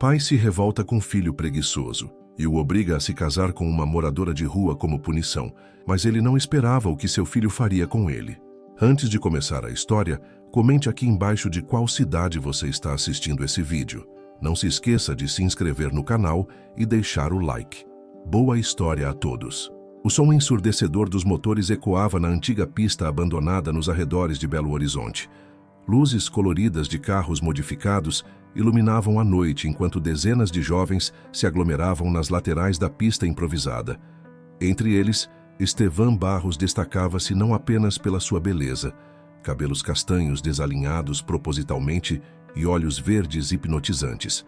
Pai se revolta com filho preguiçoso e o obriga a se casar com uma moradora de rua como punição, mas ele não esperava o que seu filho faria com ele. Antes de começar a história, comente aqui embaixo de qual cidade você está assistindo esse vídeo. Não se esqueça de se inscrever no canal e deixar o like. Boa história a todos! O som ensurdecedor dos motores ecoava na antiga pista abandonada nos arredores de Belo Horizonte. Luzes coloridas de carros modificados iluminavam a noite enquanto dezenas de jovens se aglomeravam nas laterais da pista improvisada. Entre eles, Estevan Barros destacava-se não apenas pela sua beleza, cabelos castanhos desalinhados propositalmente e olhos verdes hipnotizantes,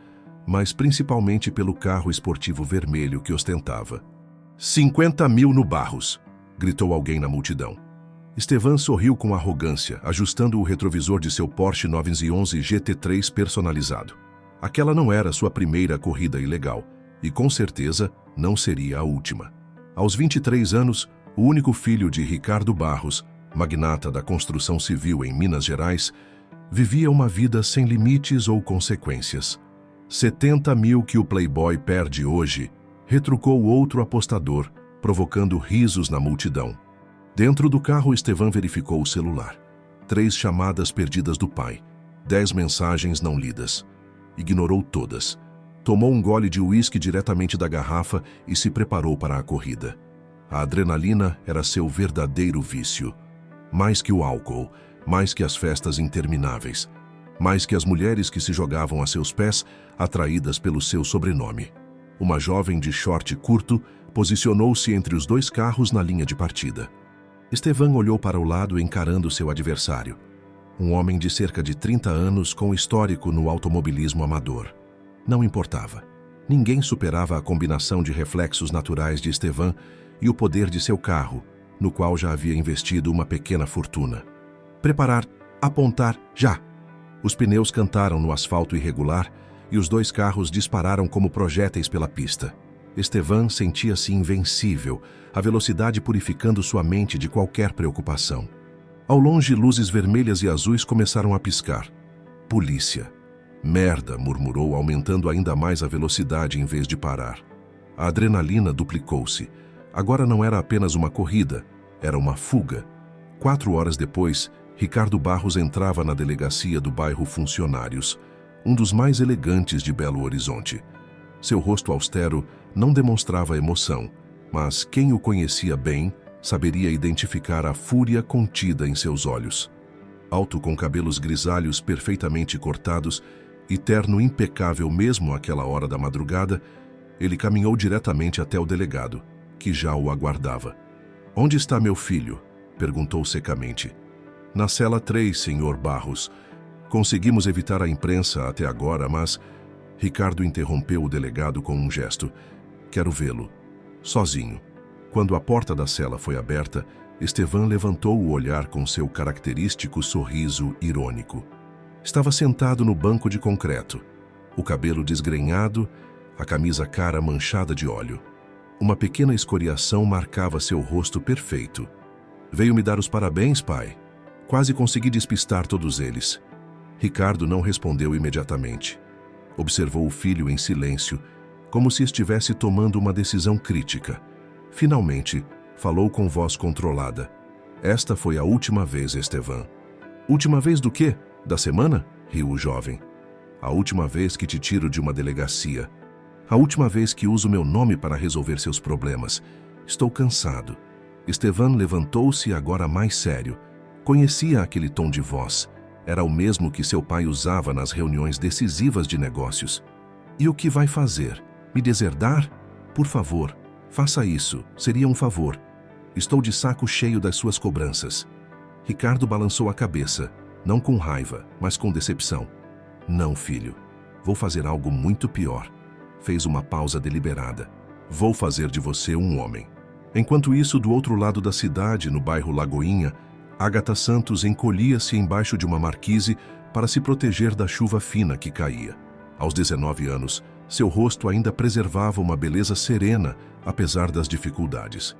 mas principalmente pelo carro esportivo vermelho que ostentava. 50 mil no Barros! Gritou alguém na multidão. Estevan sorriu com arrogância, ajustando o retrovisor de seu Porsche 911 GT3 personalizado. Aquela não era sua primeira corrida ilegal, e com certeza não seria a última. Aos 23 anos, o único filho de Ricardo Barros, magnata da construção civil em Minas Gerais, vivia uma vida sem limites ou consequências. 70 mil que o playboy perde hoje, retrucou outro apostador, provocando risos na multidão. Dentro do carro, Estevan verificou o celular. 3 chamadas perdidas do pai, 10 mensagens não lidas. Ignorou todas. Tomou um gole de uísque diretamente da garrafa e se preparou para a corrida. A adrenalina era seu verdadeiro vício. Mais que o álcool, mais que as festas intermináveis, mais que as mulheres que se jogavam a seus pés, atraídas pelo seu sobrenome. Uma jovem de short curto posicionou-se entre os 2 carros na linha de partida. Estevan olhou para o lado encarando seu adversário. Um homem de cerca de 30 anos com histórico no automobilismo amador. Não importava. Ninguém superava a combinação de reflexos naturais de Estevan e o poder de seu carro, no qual já havia investido uma pequena fortuna. Preparar, apontar, já! Os pneus cantaram no asfalto irregular e os 2 carros dispararam como projéteis pela pista. Estevan sentia-se invencível, a velocidade purificando sua mente de qualquer preocupação. Ao longe, luzes vermelhas e azuis começaram a piscar. Polícia. Merda, murmurou, aumentando ainda mais a velocidade em vez de parar. A adrenalina duplicou-se. Agora não era apenas uma corrida, era uma fuga. 4 horas depois, Ricardo Barros entrava na delegacia do bairro Funcionários, um dos mais elegantes de Belo Horizonte. Seu rosto austero não demonstrava emoção, mas quem o conhecia bem saberia identificar a fúria contida em seus olhos. Alto, com cabelos grisalhos perfeitamente cortados e terno impecável mesmo àquela hora da madrugada, ele caminhou diretamente até o delegado, que já o aguardava. "Onde está meu filho?" perguntou secamente. "Na cela 3, senhor Barros. Conseguimos evitar a imprensa até agora, mas..." Ricardo interrompeu o delegado com um gesto. "Quero vê-lo. Sozinho." Quando a porta da cela foi aberta, Estevan levantou o olhar com seu característico sorriso irônico. Estava sentado no banco de concreto, o cabelo desgrenhado, a camisa cara manchada de óleo. Uma pequena escoriação marcava seu rosto perfeito. "Veio me dar os parabéns, pai. Quase consegui despistar todos eles." Ricardo não respondeu imediatamente. Observou o filho em silêncio, como se estivesse tomando uma decisão crítica. Finalmente, falou com voz controlada. "Esta foi a última vez, Estevan." "Última vez do quê? Da semana?" riu o jovem. "A última vez que te tiro de uma delegacia. A última vez que uso meu nome para resolver seus problemas. Estou cansado." Estevan levantou-se agora mais sério. Conhecia aquele tom de voz. Era o mesmo que seu pai usava nas reuniões decisivas de negócios. "E o que vai fazer? Me deserdar? Por favor, faça isso. Seria um favor. Estou de saco cheio das suas cobranças." Ricardo balançou a cabeça, não com raiva, mas com decepção. "Não, filho. Vou fazer algo muito pior." Fez uma pausa deliberada. "Vou fazer de você um homem." Enquanto isso, do outro lado da cidade, no bairro Lagoinha, Agatha Santos encolhia-se embaixo de uma marquise para se proteger da chuva fina que caía. Aos 19 anos, seu rosto ainda preservava uma beleza serena, apesar das dificuldades.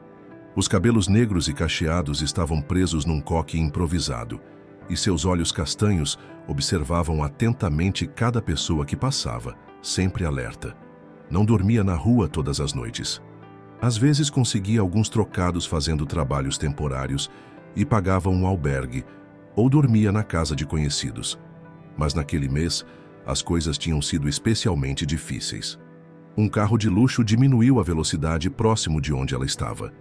Os cabelos negros e cacheados estavam presos num coque improvisado, e seus olhos castanhos observavam atentamente cada pessoa que passava, sempre alerta. Não dormia na rua todas as noites. Às vezes conseguia alguns trocados fazendo trabalhos temporários e pagava um albergue ou dormia na casa de conhecidos. Mas naquele mês, as coisas tinham sido especialmente difíceis. Um carro de luxo diminuiu a velocidade próximo de onde ela estava.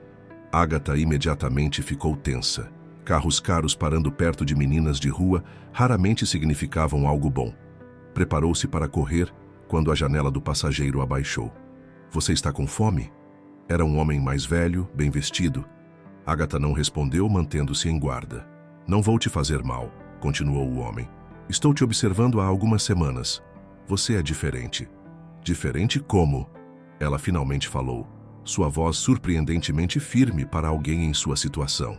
Agatha imediatamente ficou tensa. Carros caros parando perto de meninas de rua raramente significavam algo bom. Preparou-se para correr quando a janela do passageiro abaixou. "Você está com fome?" Era um homem mais velho, bem vestido. Agatha não respondeu, mantendo-se em guarda. "Não vou te fazer mal", continuou o homem. "Estou te observando há algumas semanas. Você é diferente." "Diferente como?" Ela finalmente falou, sua voz surpreendentemente firme para alguém em sua situação.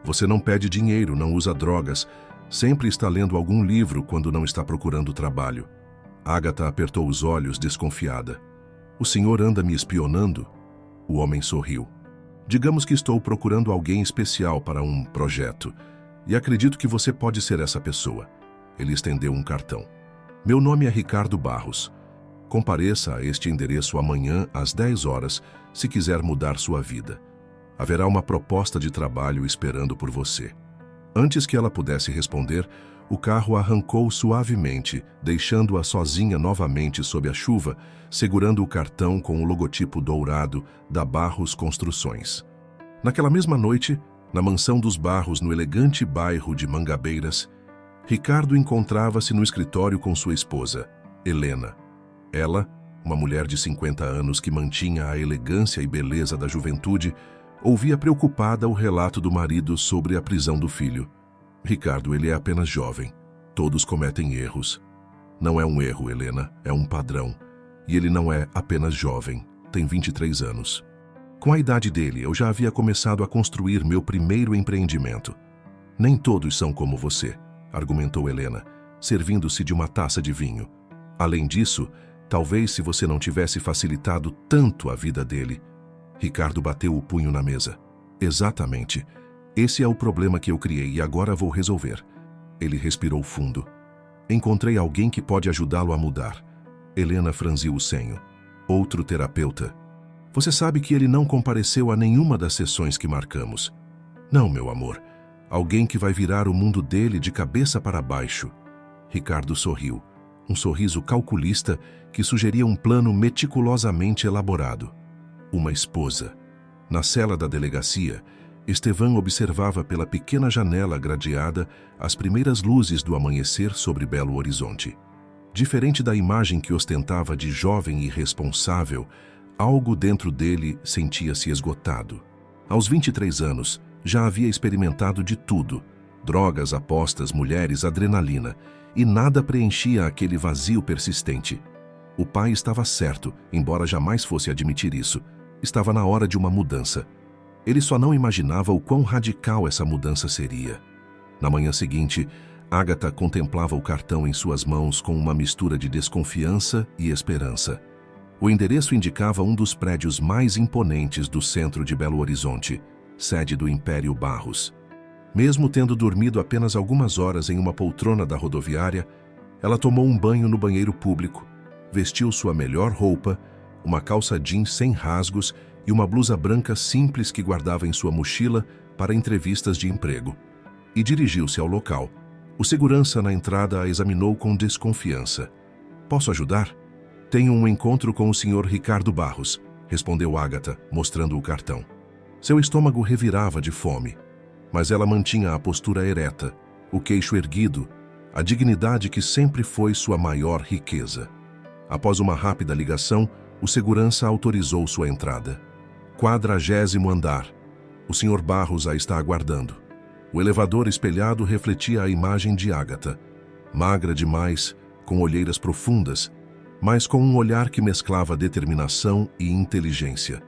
"Você não pede dinheiro, não usa drogas, sempre está lendo algum livro quando não está procurando trabalho." Agatha apertou os olhos, desconfiada. "O senhor anda me espionando?" O homem sorriu. "Digamos que estou procurando alguém especial para um projeto, e acredito que você pode ser essa pessoa." Ele estendeu um cartão. "Meu nome é Ricardo Barros. Compareça a este endereço amanhã às 10 horas, se quiser mudar sua vida. Haverá uma proposta de trabalho esperando por você." Antes que ela pudesse responder, o carro arrancou suavemente, deixando-a sozinha novamente sob a chuva, segurando o cartão com o logotipo dourado da Barros Construções. Naquela mesma noite, na mansão dos Barros, no elegante bairro de Mangabeiras, Ricardo encontrava-se no escritório com sua esposa, Helena. Ela, uma mulher de 50 anos que mantinha a elegância e beleza da juventude, ouvia preocupada o relato do marido sobre a prisão do filho. "Ricardo, ele é apenas jovem. Todos cometem erros." "Não é um erro, Helena, é um padrão. E ele não é apenas jovem, tem 23 anos. Com a idade dele, eu já havia começado a construir meu primeiro empreendimento." "Nem todos são como você", argumentou Helena, servindo-se de uma taça de vinho. "Além disso, talvez se você não tivesse facilitado tanto a vida dele." Ricardo bateu o punho na mesa. "Exatamente. Esse é o problema que eu criei e agora vou resolver." Ele respirou fundo. "Encontrei alguém que pode ajudá-lo a mudar." Helena franziu o senho. "Outro terapeuta?" "Você sabe que ele não compareceu a nenhuma das sessões que marcamos." "Não, meu amor. Alguém que vai virar o mundo dele de cabeça para baixo." Ricardo sorriu. Um sorriso calculista que sugeria um plano meticulosamente elaborado. Uma esposa. Na cela da delegacia, Estevan observava pela pequena janela gradeada as primeiras luzes do amanhecer sobre Belo Horizonte. Diferente da imagem que ostentava de jovem irresponsável, algo dentro dele sentia-se esgotado. Aos 23 anos, já havia experimentado de tudo: drogas, apostas, mulheres, adrenalina, e nada preenchia aquele vazio persistente. O pai estava certo, embora jamais fosse admitir isso. Estava na hora de uma mudança. Ele só não imaginava o quão radical essa mudança seria. Na manhã seguinte, Agatha contemplava o cartão em suas mãos com uma mistura de desconfiança e esperança. O endereço indicava um dos prédios mais imponentes do centro de Belo Horizonte, sede do Império Barros. Mesmo tendo dormido apenas algumas horas em uma poltrona da rodoviária, ela tomou um banho no banheiro público, vestiu sua melhor roupa, uma calça jeans sem rasgos e uma blusa branca simples que guardava em sua mochila para entrevistas de emprego, e dirigiu-se ao local. O segurança na entrada a examinou com desconfiança. "Posso ajudar?" "Tenho um encontro com o Sr. Ricardo Barros", respondeu Agatha, mostrando o cartão. Seu estômago revirava de fome, mas ela mantinha a postura ereta, o queixo erguido, a dignidade que sempre foi sua maior riqueza. Após uma rápida ligação, o segurança autorizou sua entrada. 40º andar. O Sr. Barros a está aguardando. O elevador espelhado refletia a imagem de Agatha, magra demais, com olheiras profundas, mas com um olhar que mesclava determinação e inteligência.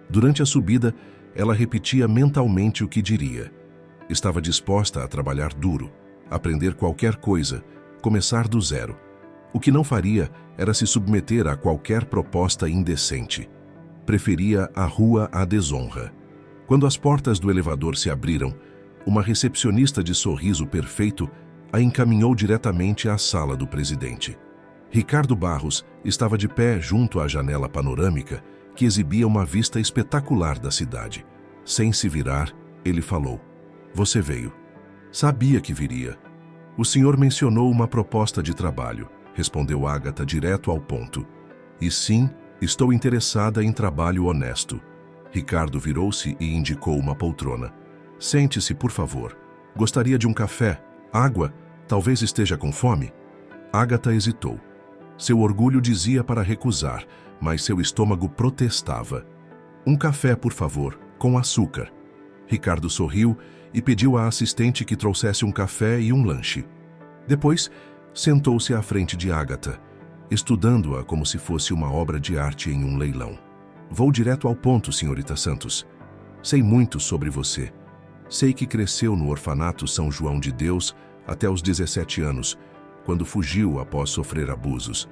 Durante a subida, ela repetia mentalmente o que diria. Estava disposta a trabalhar duro, aprender qualquer coisa, começar do zero. O que não faria era se submeter a qualquer proposta indecente. Preferia a rua à desonra. Quando as portas do elevador se abriram, uma recepcionista de sorriso perfeito a encaminhou diretamente à sala do presidente. Ricardo Barros estava de pé junto à janela panorâmica que exibia uma vista espetacular da cidade. Sem se virar, ele falou: "Você veio." "Sabia que viria." "O senhor mencionou uma proposta de trabalho", respondeu Ágata direto ao ponto. "E sim, estou interessada em trabalho honesto." Ricardo virou-se e indicou uma poltrona. "Sente-se, por favor. Gostaria de um café? Água? Talvez esteja com fome?" Ágata hesitou. Seu orgulho dizia para recusar, mas seu estômago protestava. "Um café, por favor, com açúcar." Ricardo sorriu e pediu à assistente que trouxesse um café e um lanche. Depois, sentou-se à frente de Ágata, estudando-a como se fosse uma obra de arte em um leilão. "Vou direto ao ponto, senhorita Santos. Sei muito sobre você. Sei que cresceu no orfanato São João de Deus até os 17 anos, quando fugiu após sofrer abusos.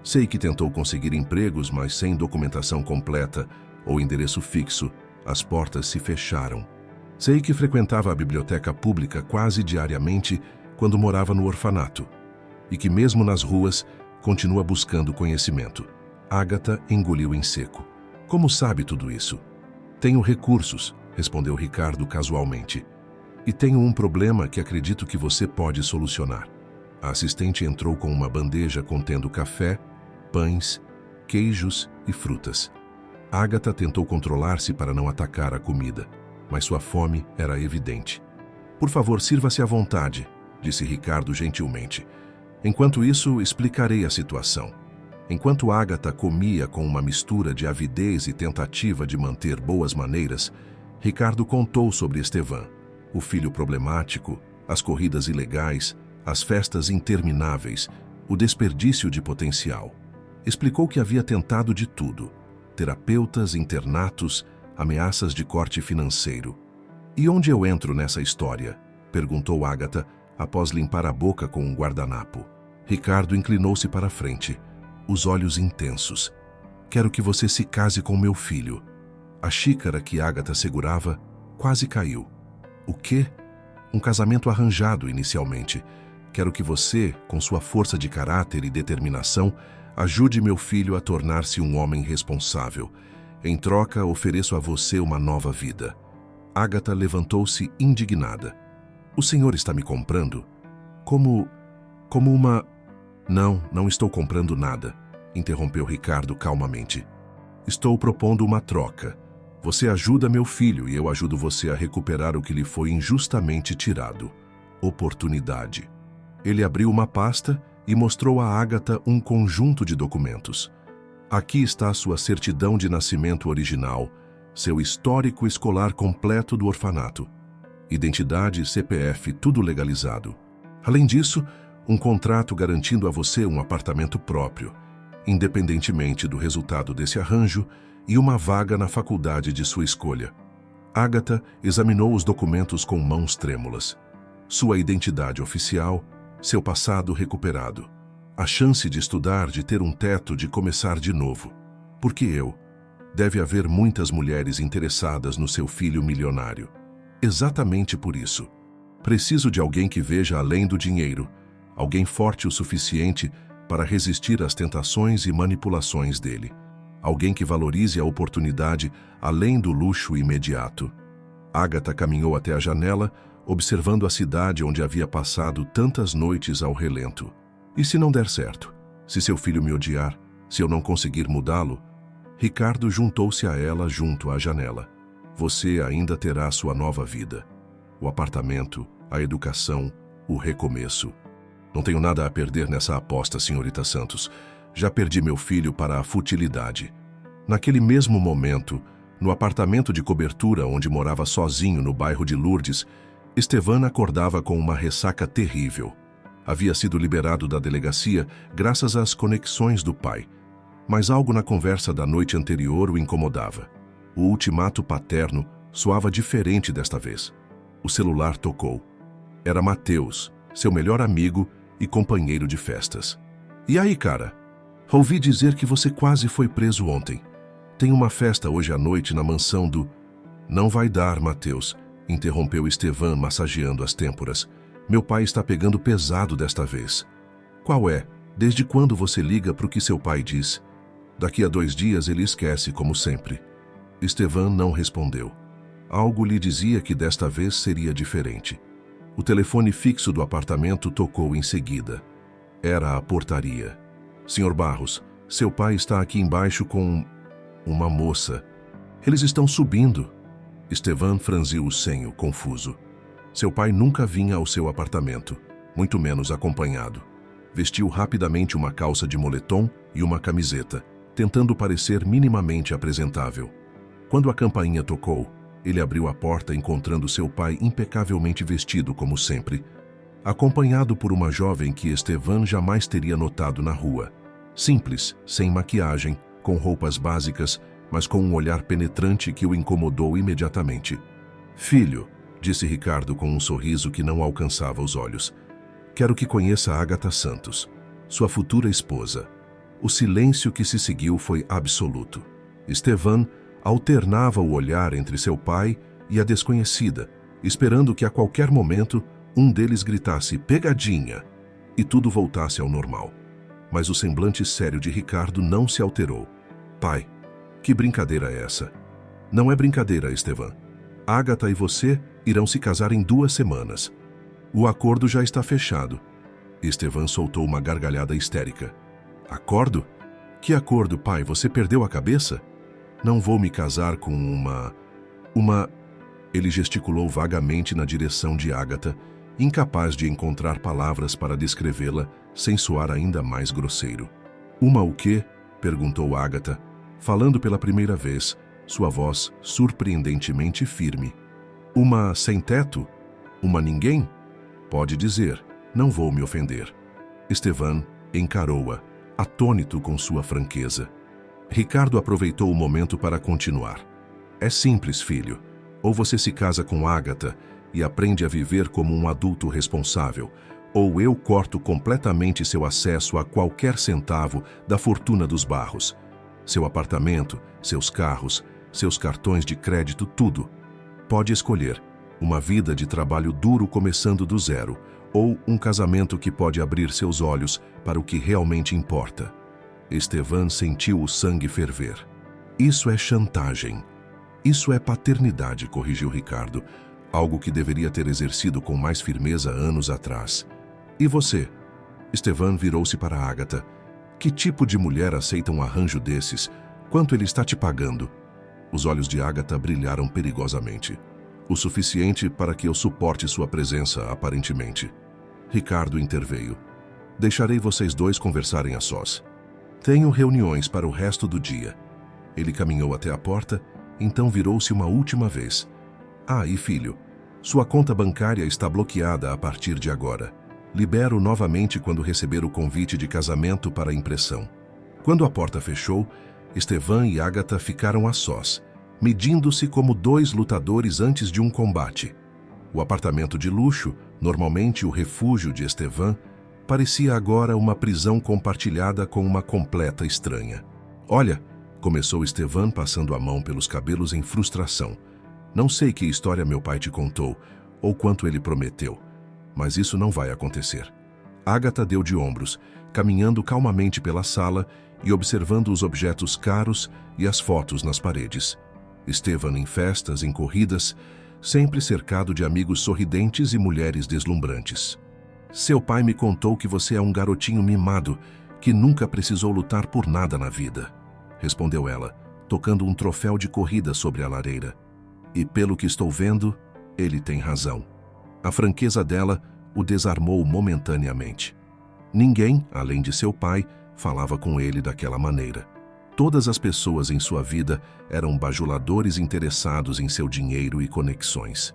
Sei que tentou conseguir empregos, mas sem documentação completa ou endereço fixo, as portas se fecharam. Sei que frequentava a biblioteca pública quase diariamente quando morava no orfanato, e que mesmo nas ruas continua buscando conhecimento." Ágata engoliu em seco. "Como sabe tudo isso?" "Tenho recursos", respondeu Ricardo casualmente. "E tenho um problema que acredito que você pode solucionar." A assistente entrou com uma bandeja contendo café, pães, queijos e frutas. Ágata tentou controlar-se para não atacar a comida, mas sua fome era evidente. "Por favor, sirva-se à vontade", disse Ricardo gentilmente. "Enquanto isso, explicarei a situação." Enquanto Ágata comia com uma mistura de avidez e tentativa de manter boas maneiras, Ricardo contou sobre Estevan, o filho problemático, as corridas ilegais, as festas intermináveis, o desperdício de potencial. Explicou que havia tentado de tudo: terapeutas, internatos, ameaças de corte financeiro. "E onde eu entro nessa história?", perguntou Ágata, após limpar a boca com um guardanapo. Ricardo inclinou-se para a frente, os olhos intensos. "Quero que você se case com meu filho." A xícara que Ágata segurava quase caiu. "O quê?" "Um casamento arranjado inicialmente. Quero que você, com sua força de caráter e determinação, ajude meu filho a tornar-se um homem responsável. Em troca, ofereço a você uma nova vida." Ágata levantou-se indignada. "O senhor está me comprando? Como uma..." Não estou comprando nada", interrompeu Ricardo calmamente. "Estou propondo uma troca. Você ajuda meu filho e eu ajudo você a recuperar o que lhe foi injustamente tirado. Oportunidade." Ele abriu uma pasta e mostrou a Ágata um conjunto de documentos. "Aqui está sua certidão de nascimento original, seu histórico escolar completo do orfanato, identidade, CPF, tudo legalizado. Além disso, um contrato garantindo a você um apartamento próprio, independentemente do resultado desse arranjo, e uma vaga na faculdade de sua escolha." Ágata examinou os documentos com mãos trêmulas. Sua identidade oficial, seu passado recuperado, a chance de estudar, de ter um teto, de começar de novo. "Por que eu? Deve haver muitas mulheres interessadas no seu filho milionário." "Exatamente por isso. Preciso de alguém que veja além do dinheiro, alguém forte o suficiente para resistir às tentações e manipulações dele. Alguém que valorize a oportunidade além do luxo imediato." Ágata caminhou até a janela, observando a cidade onde havia passado tantas noites ao relento. "E se não der certo? Se seu filho me odiar? Se eu não conseguir mudá-lo?" Ricardo juntou-se a ela junto à janela. "Você ainda terá sua nova vida. O apartamento, a educação, o recomeço. Não tenho nada a perder nessa aposta, senhorita Santos. Já perdi meu filho para a futilidade." Naquele mesmo momento, no apartamento de cobertura onde morava sozinho no bairro de Lourdes, Estevan acordava com uma ressaca terrível. Havia sido liberado da delegacia graças às conexões do pai, mas algo na conversa da noite anterior o incomodava. O ultimato paterno soava diferente desta vez. O celular tocou. Era Mateus, seu melhor amigo e companheiro de festas. "E aí, cara? Ouvi dizer que você quase foi preso ontem. Tem uma festa hoje à noite na mansão do..." "Não vai dar, Mateus", interrompeu Estevan, massageando as têmporas. "Meu pai está pegando pesado desta vez." "Qual é?" Desde quando você liga para o que seu pai diz? Daqui a 2 dias ele esquece, como sempre. Estevan não respondeu. Algo lhe dizia que desta vez seria diferente. O telefone fixo do apartamento tocou em seguida. Era a portaria. Senhor Barros, seu pai está aqui embaixo com uma moça. Eles estão subindo. Estevan franziu o senho, confuso. Seu pai nunca vinha ao seu apartamento, muito menos acompanhado. Vestiu rapidamente uma calça de moletom e uma camiseta, tentando parecer minimamente apresentável. Quando a campainha tocou, ele abriu a porta encontrando seu pai impecavelmente vestido como sempre, acompanhado por uma jovem que Estevan jamais teria notado na rua. Simples, sem maquiagem, com roupas básicas, mas com um olhar penetrante que o incomodou imediatamente. Filho, disse Ricardo com um sorriso que não alcançava os olhos. Quero que conheça Ágata Santos, sua futura esposa. O silêncio que se seguiu foi absoluto. Estevan alternava o olhar entre seu pai e a desconhecida, esperando que a qualquer momento um deles gritasse pegadinha e tudo voltasse ao normal. Mas o semblante sério de Ricardo não se alterou. Pai, que brincadeira é essa? Não é brincadeira, Estevan. Ágata e você irão se casar em 2 semanas. O acordo já está fechado. Estevan soltou uma gargalhada histérica. Acordo? Que acordo, pai? Você perdeu a cabeça? Não vou me casar com uma... Ele gesticulou vagamente na direção de Ágata, incapaz de encontrar palavras para descrevê-la, sem soar ainda mais grosseiro. Uma o quê? Perguntou Ágata, falando pela primeira vez, sua voz surpreendentemente firme. Uma sem teto? Uma ninguém? Pode dizer, não vou me ofender. Estevan encarou-a, atônito com sua franqueza. Ricardo aproveitou o momento para continuar. É simples, filho. Ou você se casa com Ágata e aprende a viver como um adulto responsável, ou eu corto completamente seu acesso a qualquer centavo da fortuna dos Barros. Seu apartamento, seus carros, seus cartões de crédito, tudo. Pode escolher uma vida de trabalho duro começando do zero, ou um casamento que pode abrir seus olhos para o que realmente importa. Estevan sentiu o sangue ferver. Isso é chantagem. Isso é paternidade, corrigiu Ricardo, algo que deveria ter exercido com mais firmeza anos atrás. E você? Estevan virou-se para Ágata. Que tipo de mulher aceita um arranjo desses? Quanto ele está te pagando? Os olhos de Ágata brilharam perigosamente. O suficiente para que eu suporte sua presença, aparentemente. Ricardo interveio. Deixarei vocês dois conversarem a sós. Tenho reuniões para o resto do dia. Ele caminhou até a porta, então virou-se uma última vez. Ah, e filho, sua conta bancária está bloqueada a partir de agora. Libero novamente quando receber o convite de casamento para impressão. Quando a porta fechou, Estevan e Ágata ficaram a sós, medindo-se como 2 lutadores antes de um combate. O apartamento de luxo, normalmente o refúgio de Estevan, parecia agora uma prisão compartilhada com uma completa estranha. Olha, começou Estevan passando a mão pelos cabelos em frustração. Não sei que história meu pai te contou, ou quanto ele prometeu, mas isso não vai acontecer. Ágata deu de ombros, caminhando calmamente pela sala e observando os objetos caros e as fotos nas paredes. Estevan em festas, em corridas, sempre cercado de amigos sorridentes e mulheres deslumbrantes. Seu pai me contou que você é um garotinho mimado, que nunca precisou lutar por nada na vida, respondeu ela, tocando um troféu de corrida sobre a lareira. E pelo que estou vendo, ele tem razão. A franqueza dela o desarmou momentaneamente. Ninguém, além de seu pai, falava com ele daquela maneira. Todas as pessoas em sua vida eram bajuladores interessados em seu dinheiro e conexões.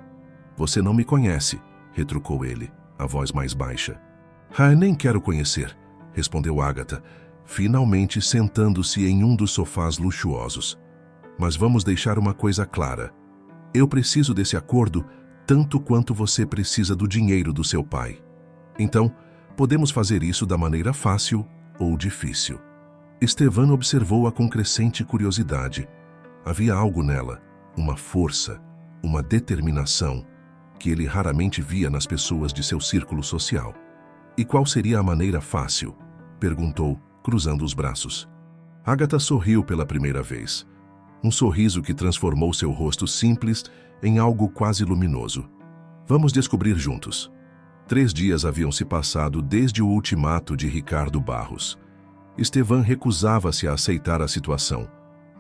Você não me conhece, retrucou ele, a voz mais baixa. Ah, nem quero conhecer, respondeu Ágata, finalmente sentando-se em um dos sofás luxuosos. Mas vamos deixar uma coisa clara. Eu preciso desse acordo tanto quanto você precisa do dinheiro do seu pai. Então, podemos fazer isso da maneira fácil ou difícil. Estevan observou-a com crescente curiosidade. Havia algo nela, uma força, uma determinação, que ele raramente via nas pessoas de seu círculo social. E qual seria a maneira fácil? Perguntou, cruzando os braços. Ágata sorriu pela primeira vez. Um sorriso que transformou seu rosto simples em algo quase luminoso. Vamos descobrir juntos. 3 dias haviam se passado desde o ultimato de Ricardo Barros. Estevan recusava-se a aceitar a situação,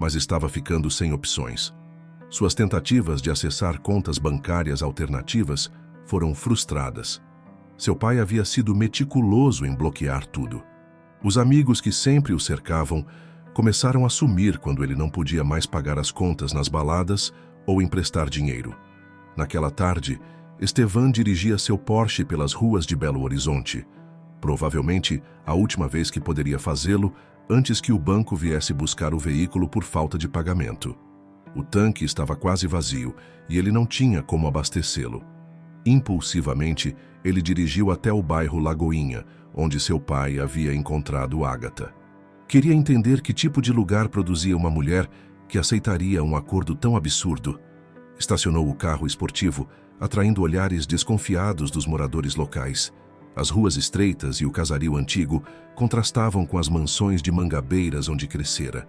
mas estava ficando sem opções. Suas tentativas de acessar contas bancárias alternativas foram frustradas. Seu pai havia sido meticuloso em bloquear tudo. Os amigos que sempre o cercavam começaram a sumir quando ele não podia mais pagar as contas nas baladas ou emprestar dinheiro. Naquela tarde, Estevan dirigia seu Porsche pelas ruas de Belo Horizonte. Provavelmente a última vez que poderia fazê-lo antes que o banco viesse buscar o veículo por falta de pagamento. O tanque estava quase vazio e ele não tinha como abastecê-lo. Impulsivamente, ele dirigiu até o bairro Lagoinha, onde seu pai havia encontrado Ágata. Queria entender que tipo de lugar produzia uma mulher que aceitaria um acordo tão absurdo. Estacionou o carro esportivo, atraindo olhares desconfiados dos moradores locais. As ruas estreitas e o casario antigo contrastavam com as mansões de mangabeiras onde crescera.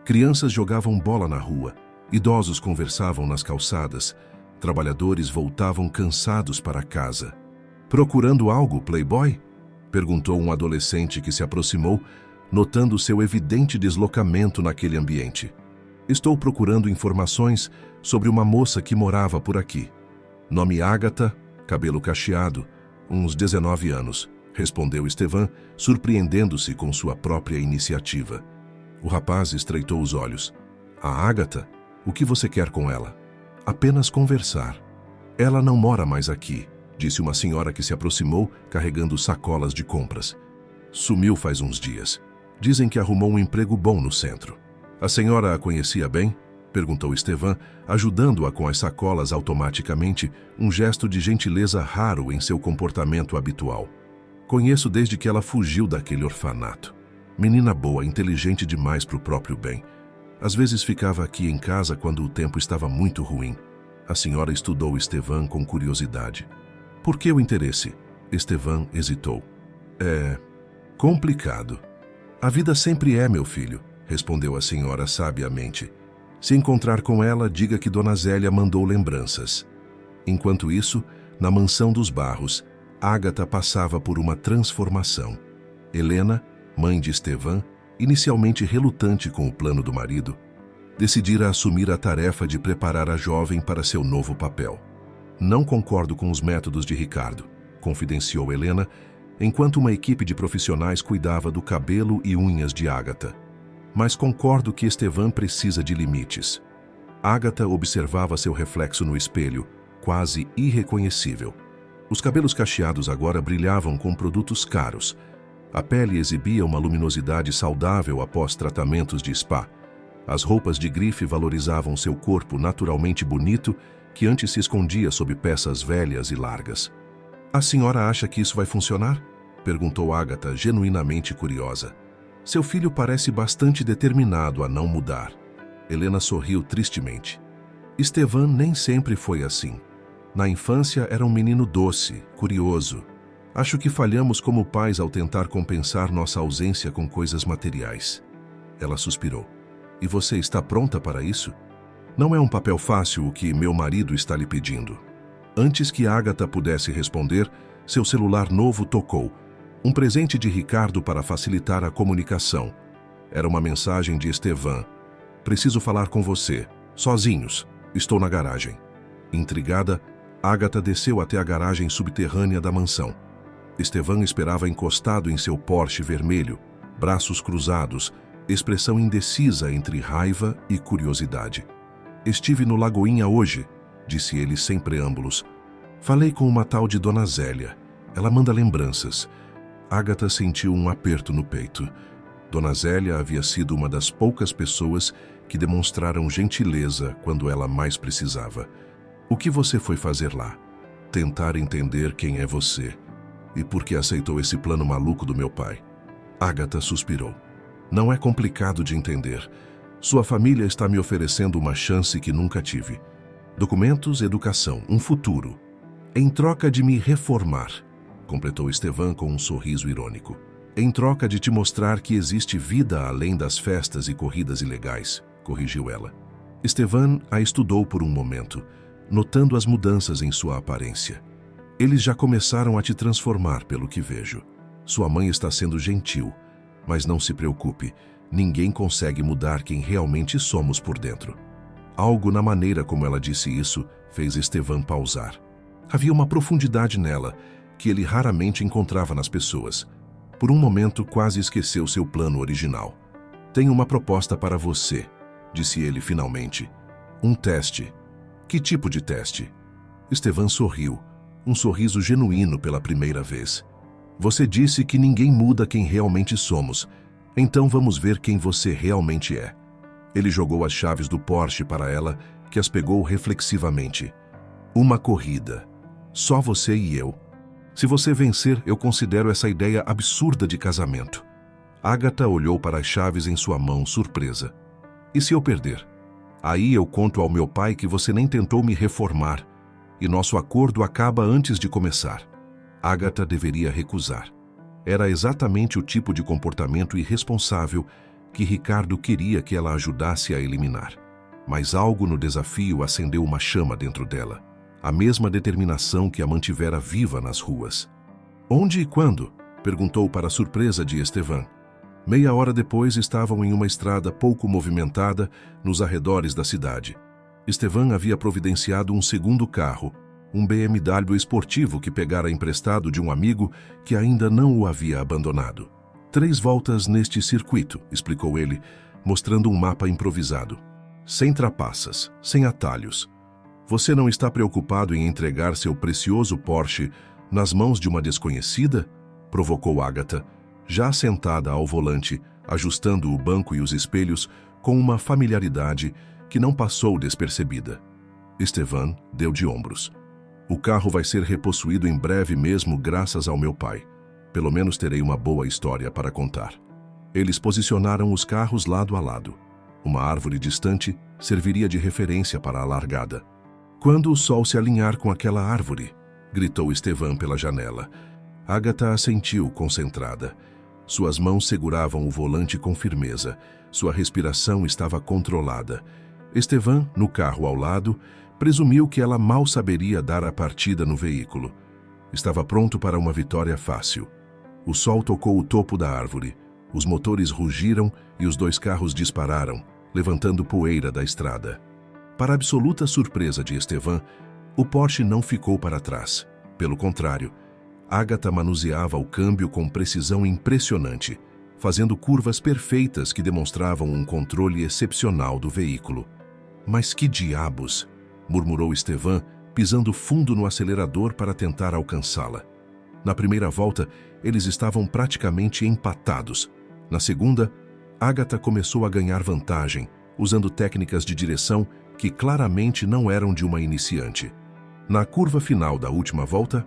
Crianças jogavam bola na rua, idosos conversavam nas calçadas, trabalhadores voltavam cansados para casa. "Procurando algo, playboy?" perguntou um adolescente que se aproximou, notando seu evidente deslocamento naquele ambiente. "Estou procurando informações sobre uma moça que morava por aqui. Nome Ágata, cabelo cacheado, uns 19 anos", respondeu Estevan, surpreendendo-se com sua própria iniciativa. O rapaz estreitou os olhos. "A Ágata? O que você quer com ela?" "Apenas conversar." "Ela não mora mais aqui", disse uma senhora que se aproximou, carregando sacolas de compras. "Sumiu faz uns dias. Dizem que arrumou um emprego bom no centro." "A senhora a conhecia bem?" perguntou Estevan, ajudando-a com as sacolas automaticamente, um gesto de gentileza raro em seu comportamento habitual. "Conheço desde que ela fugiu daquele orfanato. Menina boa, inteligente demais para o próprio bem. Às vezes ficava aqui em casa quando o tempo estava muito ruim." A senhora estudou Estevan com curiosidade. "Por que o interesse?" Estevan hesitou. "É complicado." "A vida sempre é, meu filho", respondeu a senhora sabiamente. "Se encontrar com ela, diga que Dona Zélia mandou lembranças." Enquanto isso, na mansão dos Barros, Ágata passava por uma transformação. Helena, mãe de Estevan, inicialmente relutante com o plano do marido, decidira assumir a tarefa de preparar a jovem para seu novo papel. "Não concordo com os métodos de Ricardo", confidenciou Helena, enquanto uma equipe de profissionais cuidava do cabelo e unhas de Ágata. "Mas concordo que Estevan precisa de limites." Ágata observava seu reflexo no espelho, quase irreconhecível. Os cabelos cacheados agora brilhavam com produtos caros. A pele exibia uma luminosidade saudável após tratamentos de spa. As roupas de grife valorizavam seu corpo naturalmente bonito, que antes se escondia sob peças velhas e largas. "A senhora acha que isso vai funcionar?" perguntou Ágata, genuinamente curiosa. "Seu filho parece bastante determinado a não mudar." Helena sorriu tristemente. "Estevan nem sempre foi assim. Na infância era um menino doce, curioso. Acho que falhamos como pais ao tentar compensar nossa ausência com coisas materiais." Ela suspirou. "E você está pronta para isso? Não é um papel fácil o que meu marido está lhe pedindo." Antes que Ágata pudesse responder, seu celular novo tocou. Um presente de Ricardo para facilitar a comunicação. Era uma mensagem de Estevan. "Preciso falar com você. Sozinhos. Estou na garagem." Intrigada, Ágata desceu até a garagem subterrânea da mansão. Estevan esperava encostado em seu Porsche vermelho, braços cruzados, expressão indecisa entre raiva e curiosidade. "Estive no Lagoinha hoje", disse ele sem preâmbulos. "Falei com uma tal de Dona Zélia. Ela manda lembranças." Ágata sentiu um aperto no peito. Dona Zélia havia sido uma das poucas pessoas que demonstraram gentileza quando ela mais precisava. "O que você foi fazer lá?" "Tentar entender quem é você e por que aceitou esse plano maluco do meu pai." Ágata suspirou. "Não é complicado de entender. Sua família está me oferecendo uma chance que nunca tive. Documentos, educação, um futuro. Em troca de me reformar", completou Estevan com um sorriso irônico. Em troca de te mostrar que existe vida além das festas e corridas ilegais, corrigiu ela. Estevan a estudou por um momento, notando as mudanças em sua aparência. Eles já começaram a te transformar, pelo que vejo. Sua mãe está sendo gentil, mas não se preocupe, ninguém consegue mudar quem realmente somos por dentro. Algo na maneira como ela disse isso fez Estevan pausar. Havia uma profundidade nela que ele raramente encontrava nas pessoas. Por um momento, quase esqueceu seu plano original. Tenho uma proposta para você, disse ele finalmente. Um teste. Que tipo de teste? Estevan sorriu, um sorriso genuíno pela primeira vez. Você disse que ninguém muda quem realmente somos, então vamos ver quem você realmente é. Ele jogou as chaves do Porsche para ela, que as pegou reflexivamente. Uma corrida. Só você e eu. Se você vencer, eu considero essa ideia absurda de casamento. Agatha olhou para as chaves em sua mão, surpresa. E se eu perder? Aí eu conto ao meu pai que você nem tentou me reformar, e nosso acordo acaba antes de começar. Agatha deveria recusar. Era exatamente o tipo de comportamento irresponsável que Ricardo queria que ela ajudasse a eliminar. Mas algo no desafio acendeu uma chama dentro dela. A mesma determinação que a mantivera viva nas ruas. Onde e quando? Perguntou para a surpresa de Estevan. Meia hora depois estavam em uma estrada pouco movimentada nos arredores da cidade. Estevan havia providenciado um segundo carro, um BMW esportivo que pegara emprestado de um amigo que ainda não o havia abandonado. 3 voltas neste circuito, explicou ele, mostrando um mapa improvisado. Sem trapaças, sem atalhos. Você não está preocupado em entregar seu precioso Porsche nas mãos de uma desconhecida? Provocou Agatha, já sentada ao volante, ajustando o banco e os espelhos com uma familiaridade que não passou despercebida. Estevan deu de ombros. O carro vai ser repossuído em breve mesmo graças ao meu pai. Pelo menos terei uma boa história para contar. Eles posicionaram os carros lado a lado. Uma árvore distante serviria de referência para a largada. Quando o sol se alinhar com aquela árvore, gritou Estevan pela janela. Agatha assentiu, concentrada. Suas mãos seguravam o volante com firmeza. Sua respiração estava controlada. Estevan, no carro ao lado, presumiu que ela mal saberia dar a partida no veículo. Estava pronto para uma vitória fácil. O sol tocou o topo da árvore. Os motores rugiram e os 2 carros dispararam, levantando poeira da estrada. Para a absoluta surpresa de Estevan, o Porsche não ficou para trás. Pelo contrário, Agatha manuseava o câmbio com precisão impressionante, fazendo curvas perfeitas que demonstravam um controle excepcional do veículo. Mas que diabos! Murmurou Estevan, pisando fundo no acelerador para tentar alcançá-la. Na primeira volta, eles estavam praticamente empatados. Na segunda, Agatha começou a ganhar vantagem, usando técnicas de direção que claramente não eram de uma iniciante. Na curva final da última volta,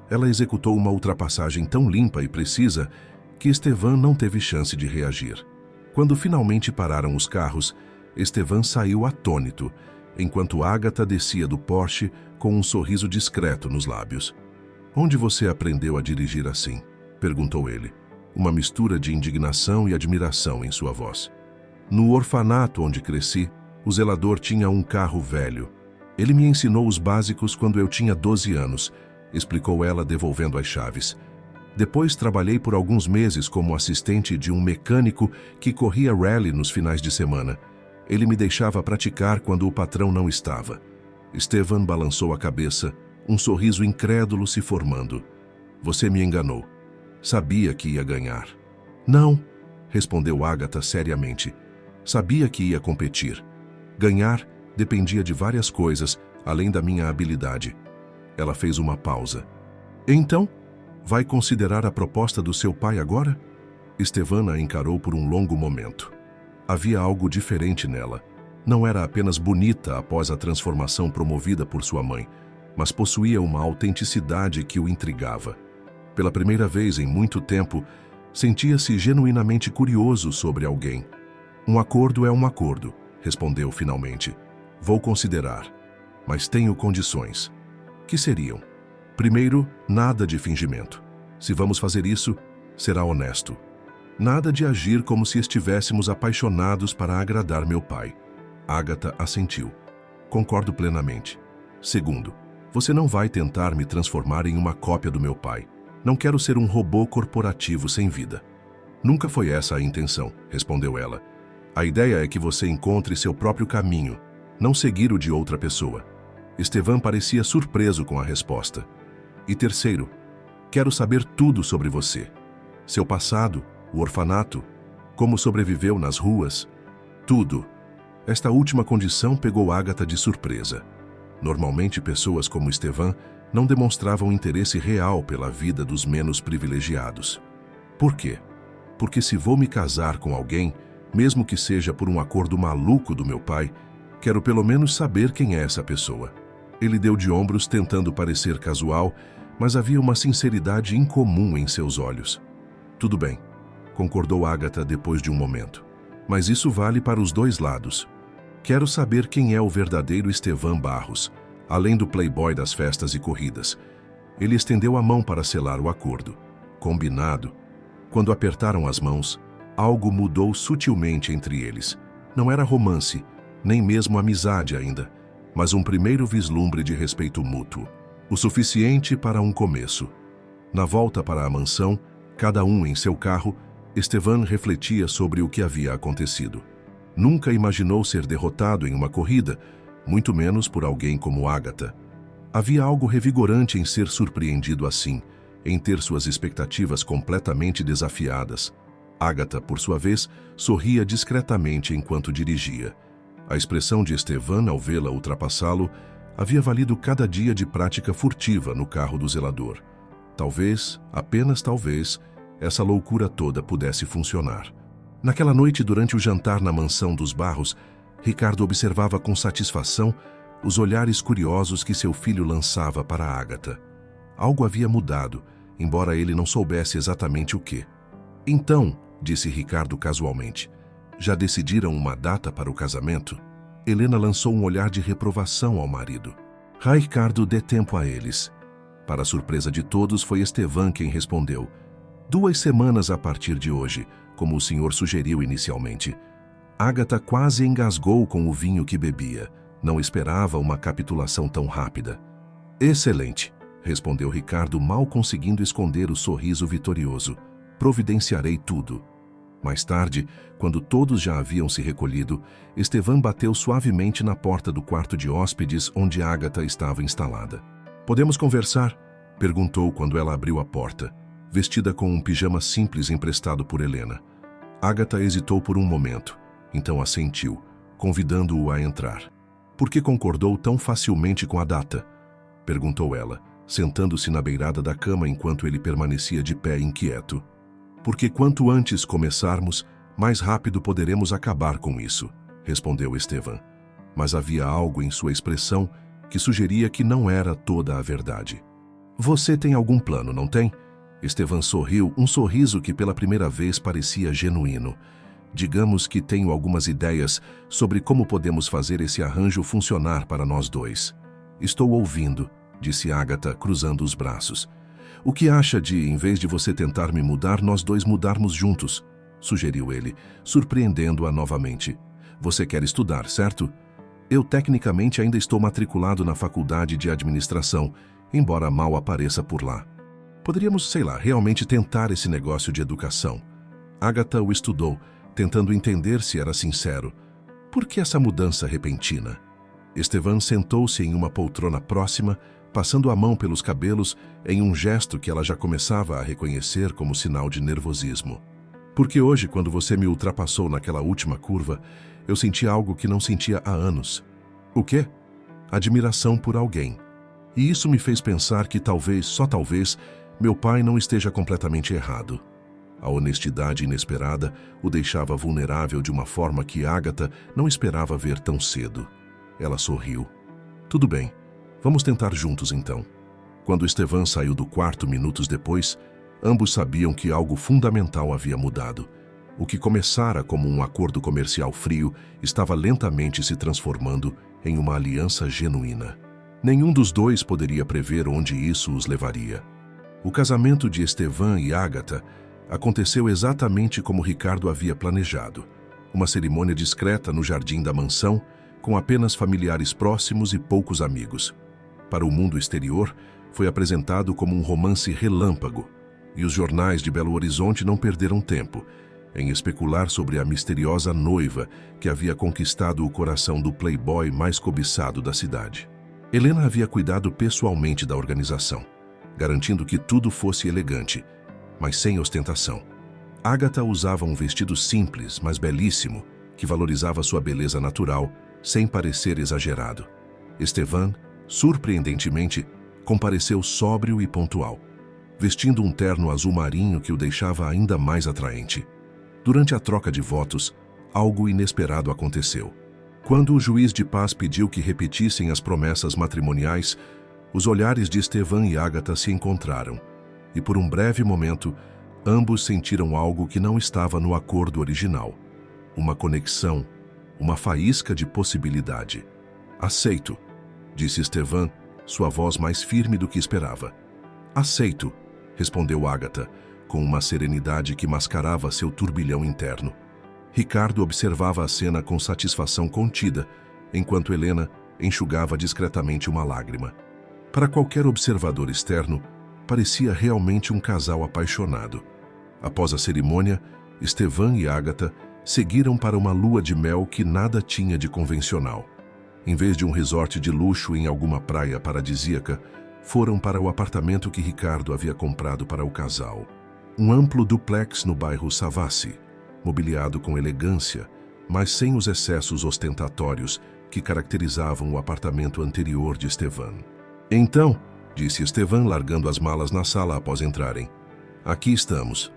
ela executou uma ultrapassagem tão limpa e precisa que Estevan não teve chance de reagir. Quando finalmente pararam os carros, Estevan saiu atônito, enquanto Agatha descia do Porsche com um sorriso discreto nos lábios. Onde você aprendeu a dirigir assim? Perguntou ele, uma mistura de indignação e admiração em sua voz. No orfanato onde cresci, o zelador tinha um carro velho. Ele me ensinou os básicos quando eu tinha 12 anos, explicou ela devolvendo as chaves. Depois trabalhei por alguns meses como assistente de um mecânico que corria rally nos finais de semana. Ele me deixava praticar quando o patrão não estava. Estevan balançou a cabeça, um sorriso incrédulo se formando. Você me enganou. Sabia que ia ganhar. Não, respondeu Agatha seriamente. Sabia que ia competir. Ganhar dependia de várias coisas, além da minha habilidade. Ela fez uma pausa. Então, vai considerar a proposta do seu pai agora? Estevan a encarou por um longo momento. Havia algo diferente nela. Não era apenas bonita após a transformação promovida por sua mãe, mas possuía uma autenticidade que o intrigava. Pela primeira vez em muito tempo, sentia-se genuinamente curioso sobre alguém. Um acordo é um acordo, respondeu finalmente. Vou considerar, mas tenho condições. Que seriam? Primeiro, nada de fingimento. Se vamos fazer isso, Será honesto. Nada de agir como se estivéssemos apaixonados para agradar meu pai. Agatha assentiu. Concordo plenamente. Segundo, você não vai tentar me transformar em uma cópia do meu pai. Não quero ser um robô corporativo sem vida. Nunca foi essa a intenção, respondeu ela. A ideia é que você encontre seu próprio caminho, não seguir o de outra pessoa. Estevan parecia surpreso com a resposta. E terceiro, quero saber tudo sobre você. Seu passado, o orfanato, como sobreviveu nas ruas, tudo. Esta última condição pegou Agatha de surpresa. Normalmente pessoas como Estevan não demonstravam interesse real pela vida dos menos privilegiados. Por quê? Porque se vou me casar com alguém, mesmo que seja por um acordo maluco do meu pai, quero pelo menos saber quem é essa pessoa. Ele deu de ombros tentando parecer casual, mas havia uma sinceridade incomum em seus olhos. Tudo bem, concordou Agatha depois de um momento. Mas isso vale para os dois lados. Quero saber quem é o verdadeiro Estevan Barros, além do playboy das festas e corridas. Ele estendeu a mão para selar o acordo. Combinado. Quando apertaram as mãos, algo mudou sutilmente entre eles. Não era romance, nem mesmo amizade ainda, mas um primeiro vislumbre de respeito mútuo. O suficiente para um começo. Na volta para a mansão, cada um em seu carro, Estevan refletia sobre o que havia acontecido. Nunca imaginou ser derrotado em uma corrida, muito menos por alguém como Agatha. Havia algo revigorante em ser surpreendido assim, em ter suas expectativas completamente desafiadas. Agatha, por sua vez, sorria discretamente enquanto dirigia. A expressão de Estevan ao vê-la ultrapassá-lo havia valido cada dia de prática furtiva no carro do zelador. Talvez, apenas talvez, essa loucura toda pudesse funcionar. Naquela noite, durante o jantar na mansão dos Barros, Ricardo observava com satisfação os olhares curiosos que seu filho lançava para Agatha. Algo havia mudado, embora ele não soubesse exatamente o quê. Então, disse Ricardo casualmente, já decidiram uma data para o casamento? Helena lançou um olhar de reprovação ao marido. Ricardo, dê tempo a eles. Para a surpresa de todos, foi Estevan quem respondeu. 2 semanas a partir de hoje, como o senhor sugeriu inicialmente. Agatha quase engasgou com o vinho que bebia. Não esperava uma capitulação tão rápida. Excelente, respondeu Ricardo, mal conseguindo esconder o sorriso vitorioso. Providenciarei tudo. Mais tarde, quando todos já haviam se recolhido, Estevan bateu suavemente na porta do quarto de hóspedes onde Agatha estava instalada. Podemos conversar? Perguntou quando ela abriu a porta, vestida com um pijama simples emprestado por Helena. Agatha hesitou por um momento, então assentiu, convidando-o a entrar. Por que concordou tão facilmente com a data? Perguntou ela, sentando-se na beirada da cama enquanto ele permanecia de pé inquieto. Porque quanto antes começarmos, mais rápido poderemos acabar com isso, respondeu Estevan. Mas havia algo em sua expressão que sugeria que não era toda a verdade. Você tem algum plano, não tem? Estevan sorriu, um sorriso que pela primeira vez parecia genuíno. Digamos que tenho algumas ideias sobre como podemos fazer esse arranjo funcionar para nós dois. Estou ouvindo, disse Agatha, cruzando os braços. O que acha de, em vez de você tentar me mudar, nós dois mudarmos juntos? Sugeriu ele, surpreendendo-a novamente. Você quer estudar, certo? Eu tecnicamente ainda estou matriculado na faculdade de administração, embora mal apareça por lá. Poderíamos, sei lá, realmente tentar esse negócio de educação. Agatha o estudou, tentando entender se era sincero. Por que essa mudança repentina? Estevan sentou-se em uma poltrona próxima, passando a mão pelos cabelos em um gesto que ela já começava a reconhecer como sinal de nervosismo. Porque hoje, quando você me ultrapassou naquela última curva, eu senti algo que não sentia há anos. O quê? Admiração por alguém. E isso me fez pensar que talvez, só talvez, meu pai não esteja completamente errado. A honestidade inesperada o deixava vulnerável de uma forma que Agatha não esperava ver tão cedo. Ela sorriu. Tudo bem. Vamos tentar juntos, então. Quando Estevan saiu do quarto minutos depois, ambos sabiam que algo fundamental havia mudado. O que começara como um acordo comercial frio estava lentamente se transformando em uma aliança genuína. Nenhum dos dois poderia prever onde isso os levaria. O casamento de Estevan e Agatha aconteceu exatamente como Ricardo havia planejado. Uma cerimônia discreta no jardim da mansão, com apenas familiares próximos e poucos amigos. Para o mundo exterior, foi apresentado como um romance relâmpago, e os jornais de Belo Horizonte não perderam tempo em especular sobre a misteriosa noiva que havia conquistado o coração do playboy mais cobiçado da cidade. Helena havia cuidado pessoalmente da organização, garantindo que tudo fosse elegante, mas sem ostentação. Ágata usava um vestido simples, mas belíssimo, que valorizava sua beleza natural, sem parecer exagerado. Estevan, surpreendentemente, compareceu sóbrio e pontual, vestindo um terno azul marinho que o deixava ainda mais atraente. Durante a troca de votos, algo inesperado aconteceu. Quando o juiz de paz pediu que repetissem as promessas matrimoniais, os olhares de Estevan e Ágata se encontraram, e por um breve momento, ambos sentiram algo que não estava no acordo original. Uma conexão, uma faísca de possibilidade. "Aceito", disse Estevan, sua voz mais firme do que esperava. "Aceito", respondeu Ágata, com uma serenidade que mascarava seu turbilhão interno. Ricardo observava a cena com satisfação contida, enquanto Helena enxugava discretamente uma lágrima. Para qualquer observador externo, parecia realmente um casal apaixonado. Após a cerimônia, Estevan e Ágata seguiram para uma lua de mel que nada tinha de convencional. Em vez de um resort de luxo em alguma praia paradisíaca, foram para o apartamento que Ricardo havia comprado para o casal. Um amplo duplex no bairro Savassi, mobiliado com elegância, mas sem os excessos ostentatórios que caracterizavam o apartamento anterior de Estevan. "Então", disse Estevan, largando as malas na sala após entrarem. "Aqui estamos."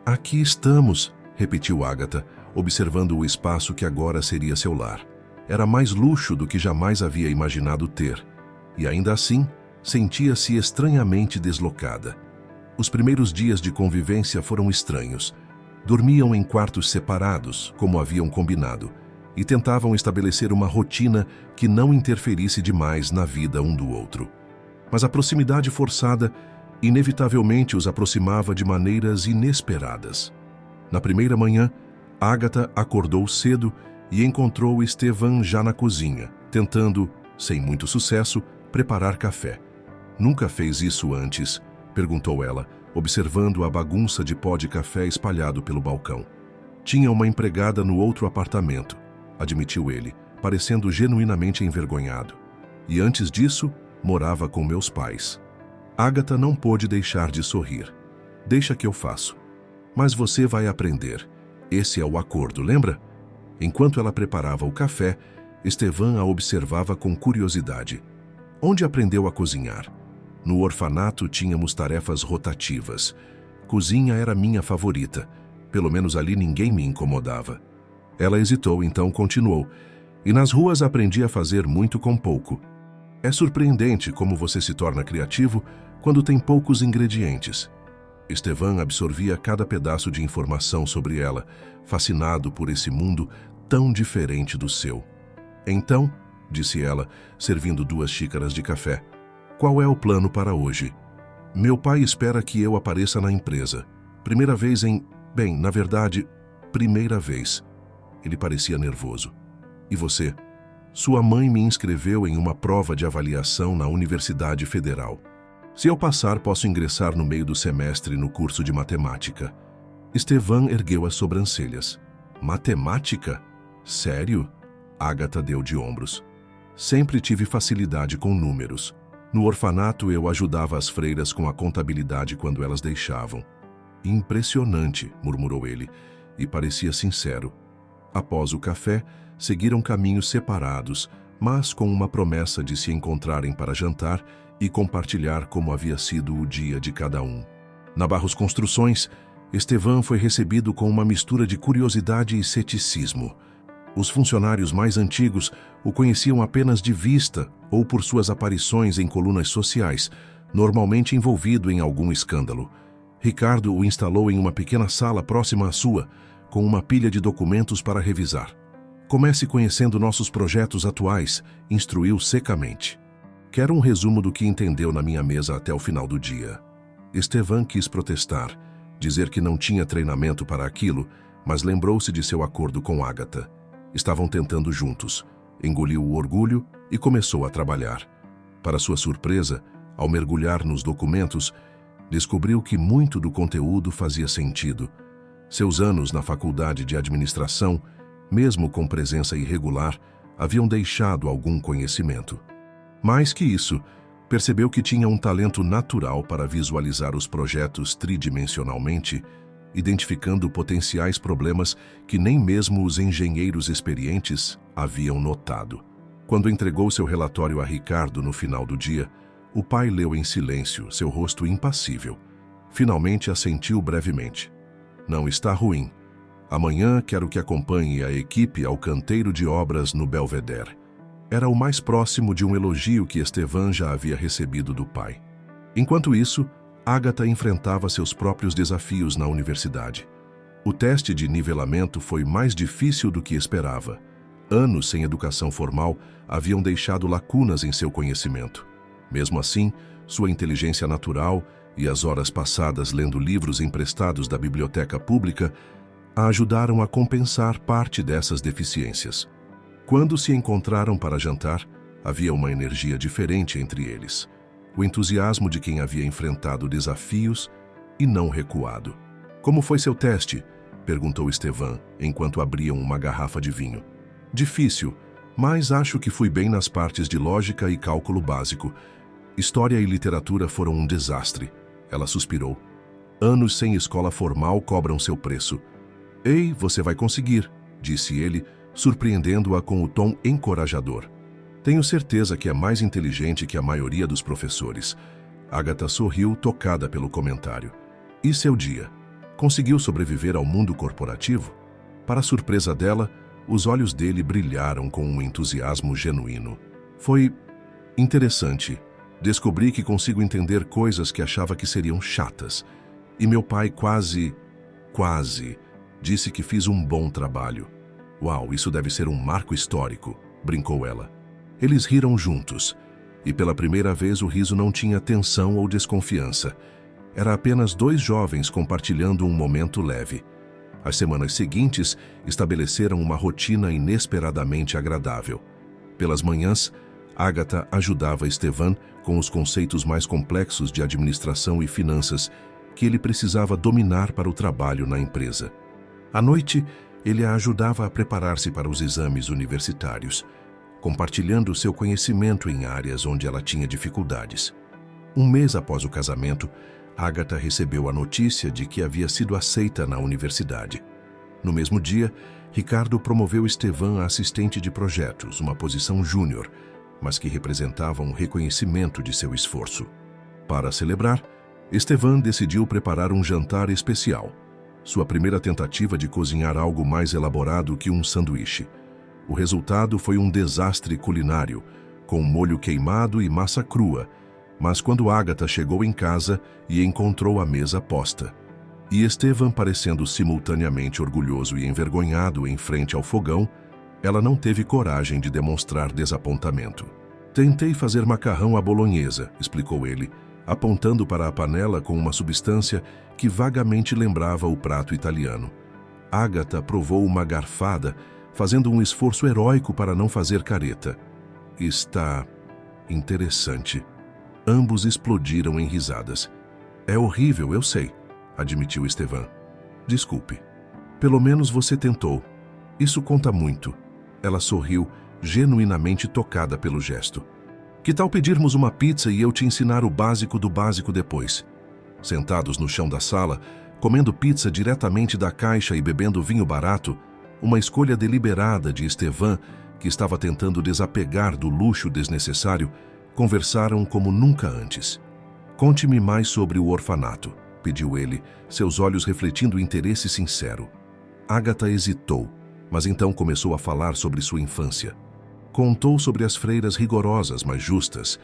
"Aqui estamos", repetiu Ágata, observando o espaço que agora seria seu lar. Era mais luxo do que jamais havia imaginado ter, e ainda assim, sentia-se estranhamente deslocada. Os primeiros dias de convivência foram estranhos. Dormiam em quartos separados, como haviam combinado, e tentavam estabelecer uma rotina que não interferisse demais na vida um do outro. Mas a proximidade forçada inevitavelmente os aproximava de maneiras inesperadas. Na primeira manhã, Ágata acordou cedo e encontrou Estevan já na cozinha, tentando, sem muito sucesso, preparar café. "Nunca fez isso antes?", perguntou ela, observando a bagunça de pó de café espalhado pelo balcão. "Tinha uma empregada no outro apartamento", admitiu ele, parecendo genuinamente envergonhado. "E antes disso, morava com meus pais." Ágata não pôde deixar de sorrir. "Deixa que eu faço." "Mas você vai aprender. Esse é o acordo, lembra?" Enquanto ela preparava o café, Estevan a observava com curiosidade. "Onde aprendeu a cozinhar?" "No orfanato tínhamos tarefas rotativas. Cozinha era minha favorita. Pelo menos ali ninguém me incomodava." Ela hesitou, então continuou. "E nas ruas aprendi a fazer muito com pouco. É surpreendente como você se torna criativo quando tem poucos ingredientes." Estevan absorvia cada pedaço de informação sobre ela, fascinado por esse mundo tão diferente do seu. "Então", disse ela, servindo 2 xícaras de café, "qual é o plano para hoje?" "Meu pai espera que eu apareça na empresa. Primeira vez Bem, na verdade, primeira vez." Ele parecia nervoso. "E você?" "Sua mãe me inscreveu em uma prova de avaliação na Universidade Federal. Se eu passar, posso ingressar no meio do semestre no curso de matemática." Estevan ergueu as sobrancelhas. "Matemática? Sério?" Ágata deu de ombros. "Sempre tive facilidade com números. No orfanato eu ajudava as freiras com a contabilidade quando elas deixavam." "Impressionante", murmurou ele, e parecia sincero. Após o café, seguiram caminhos separados, mas com uma promessa de se encontrarem para jantar e compartilhar como havia sido o dia de cada um. Na Barros Construções, Estevan foi recebido com uma mistura de curiosidade e ceticismo. Os funcionários mais antigos o conheciam apenas de vista ou por suas aparições em colunas sociais, normalmente envolvido em algum escândalo. Ricardo o instalou em uma pequena sala próxima à sua, com uma pilha de documentos para revisar. "Comece conhecendo nossos projetos atuais", instruiu secamente. "Quero um resumo do que entendeu na minha mesa até o final do dia." Estevan quis protestar, dizer que não tinha treinamento para aquilo, mas lembrou-se de seu acordo com Agatha. Estavam tentando juntos. Engoliu o orgulho e começou a trabalhar. Para sua surpresa, ao mergulhar nos documentos, descobriu que muito do conteúdo fazia sentido. Seus anos na faculdade de administração, mesmo com presença irregular, haviam deixado algum conhecimento. Mais que isso, percebeu que tinha um talento natural para visualizar os projetos tridimensionalmente, identificando potenciais problemas que nem mesmo os engenheiros experientes haviam notado. Quando entregou seu relatório a Ricardo no final do dia, o pai leu em silêncio, seu rosto impassível. Finalmente assentiu brevemente. Não está ruim. Amanhã quero que acompanhe a equipe ao canteiro de obras no Belvedere. Era o mais próximo de um elogio que Estevan já havia recebido do pai. Enquanto isso, Agatha enfrentava seus próprios desafios na universidade. O teste de nivelamento foi mais difícil do que esperava. Anos sem educação formal haviam deixado lacunas em seu conhecimento. Mesmo assim, sua inteligência natural e as horas passadas lendo livros emprestados da biblioteca pública a ajudaram a compensar parte dessas deficiências. Quando se encontraram para jantar, havia uma energia diferente entre eles. O entusiasmo de quem havia enfrentado desafios e não recuado. Como foi seu teste? Perguntou Estevan, enquanto abriam uma garrafa de vinho. Difícil, mas acho que fui bem nas partes de lógica e cálculo básico. História e literatura foram um desastre. Ela suspirou. Anos sem escola formal cobram seu preço. Ei, você vai conseguir, disse ele, surpreendendo-a com o tom encorajador. Tenho certeza que é mais inteligente que a maioria dos professores. Agatha sorriu, tocada pelo comentário. E seu dia? Conseguiu sobreviver ao mundo corporativo? Para surpresa dela, os olhos dele brilharam com um entusiasmo genuíno. Foi interessante. Descobri que consigo entender coisas que achava que seriam chatas. E meu pai quase disse que fiz um bom trabalho. Uau, isso deve ser um marco histórico, brincou ela. Eles riram juntos, e pela primeira vez o riso não tinha tensão ou desconfiança. Era apenas dois jovens compartilhando um momento leve. As semanas seguintes estabeleceram uma rotina inesperadamente agradável. Pelas manhãs, Agatha ajudava Estevan com os conceitos mais complexos de administração e finanças que ele precisava dominar para o trabalho na empresa. À noite, ele a ajudava a preparar-se para os exames universitários, compartilhando seu conhecimento em áreas onde ela tinha dificuldades. Um mês após o casamento, Agatha recebeu a notícia de que havia sido aceita na universidade. No mesmo dia, Ricardo promoveu Estevan a assistente de projetos, uma posição júnior, mas que representava um reconhecimento de seu esforço. Para celebrar, Estevan decidiu preparar um jantar especial, sua primeira tentativa de cozinhar algo mais elaborado que um sanduíche. O resultado foi um desastre culinário, com molho queimado e massa crua, mas quando Agatha chegou em casa e encontrou a mesa posta, e Estevan parecendo simultaneamente orgulhoso e envergonhado em frente ao fogão, ela não teve coragem de demonstrar desapontamento. Tentei fazer macarrão à bolonhesa, explicou ele, apontando para a panela com uma substância que vagamente lembrava o prato italiano. Agatha provou uma garfada, fazendo um esforço heróico para não fazer careta. Está interessante. Ambos explodiram em risadas. É horrível, eu sei, admitiu Estevan. Desculpe. Pelo menos você tentou. Isso conta muito. Ela sorriu, genuinamente tocada pelo gesto. Que tal pedirmos uma pizza e eu te ensinar o básico do básico depois? Sentados no chão da sala, comendo pizza diretamente da caixa e bebendo vinho barato, uma escolha deliberada de Estevan, que estava tentando desapegar do luxo desnecessário, conversaram como nunca antes. Conte-me mais sobre o orfanato, pediu ele, seus olhos refletindo interesse sincero. Agatha hesitou, mas então começou a falar sobre sua infância. Contou sobre as freiras rigorosas, mas justas,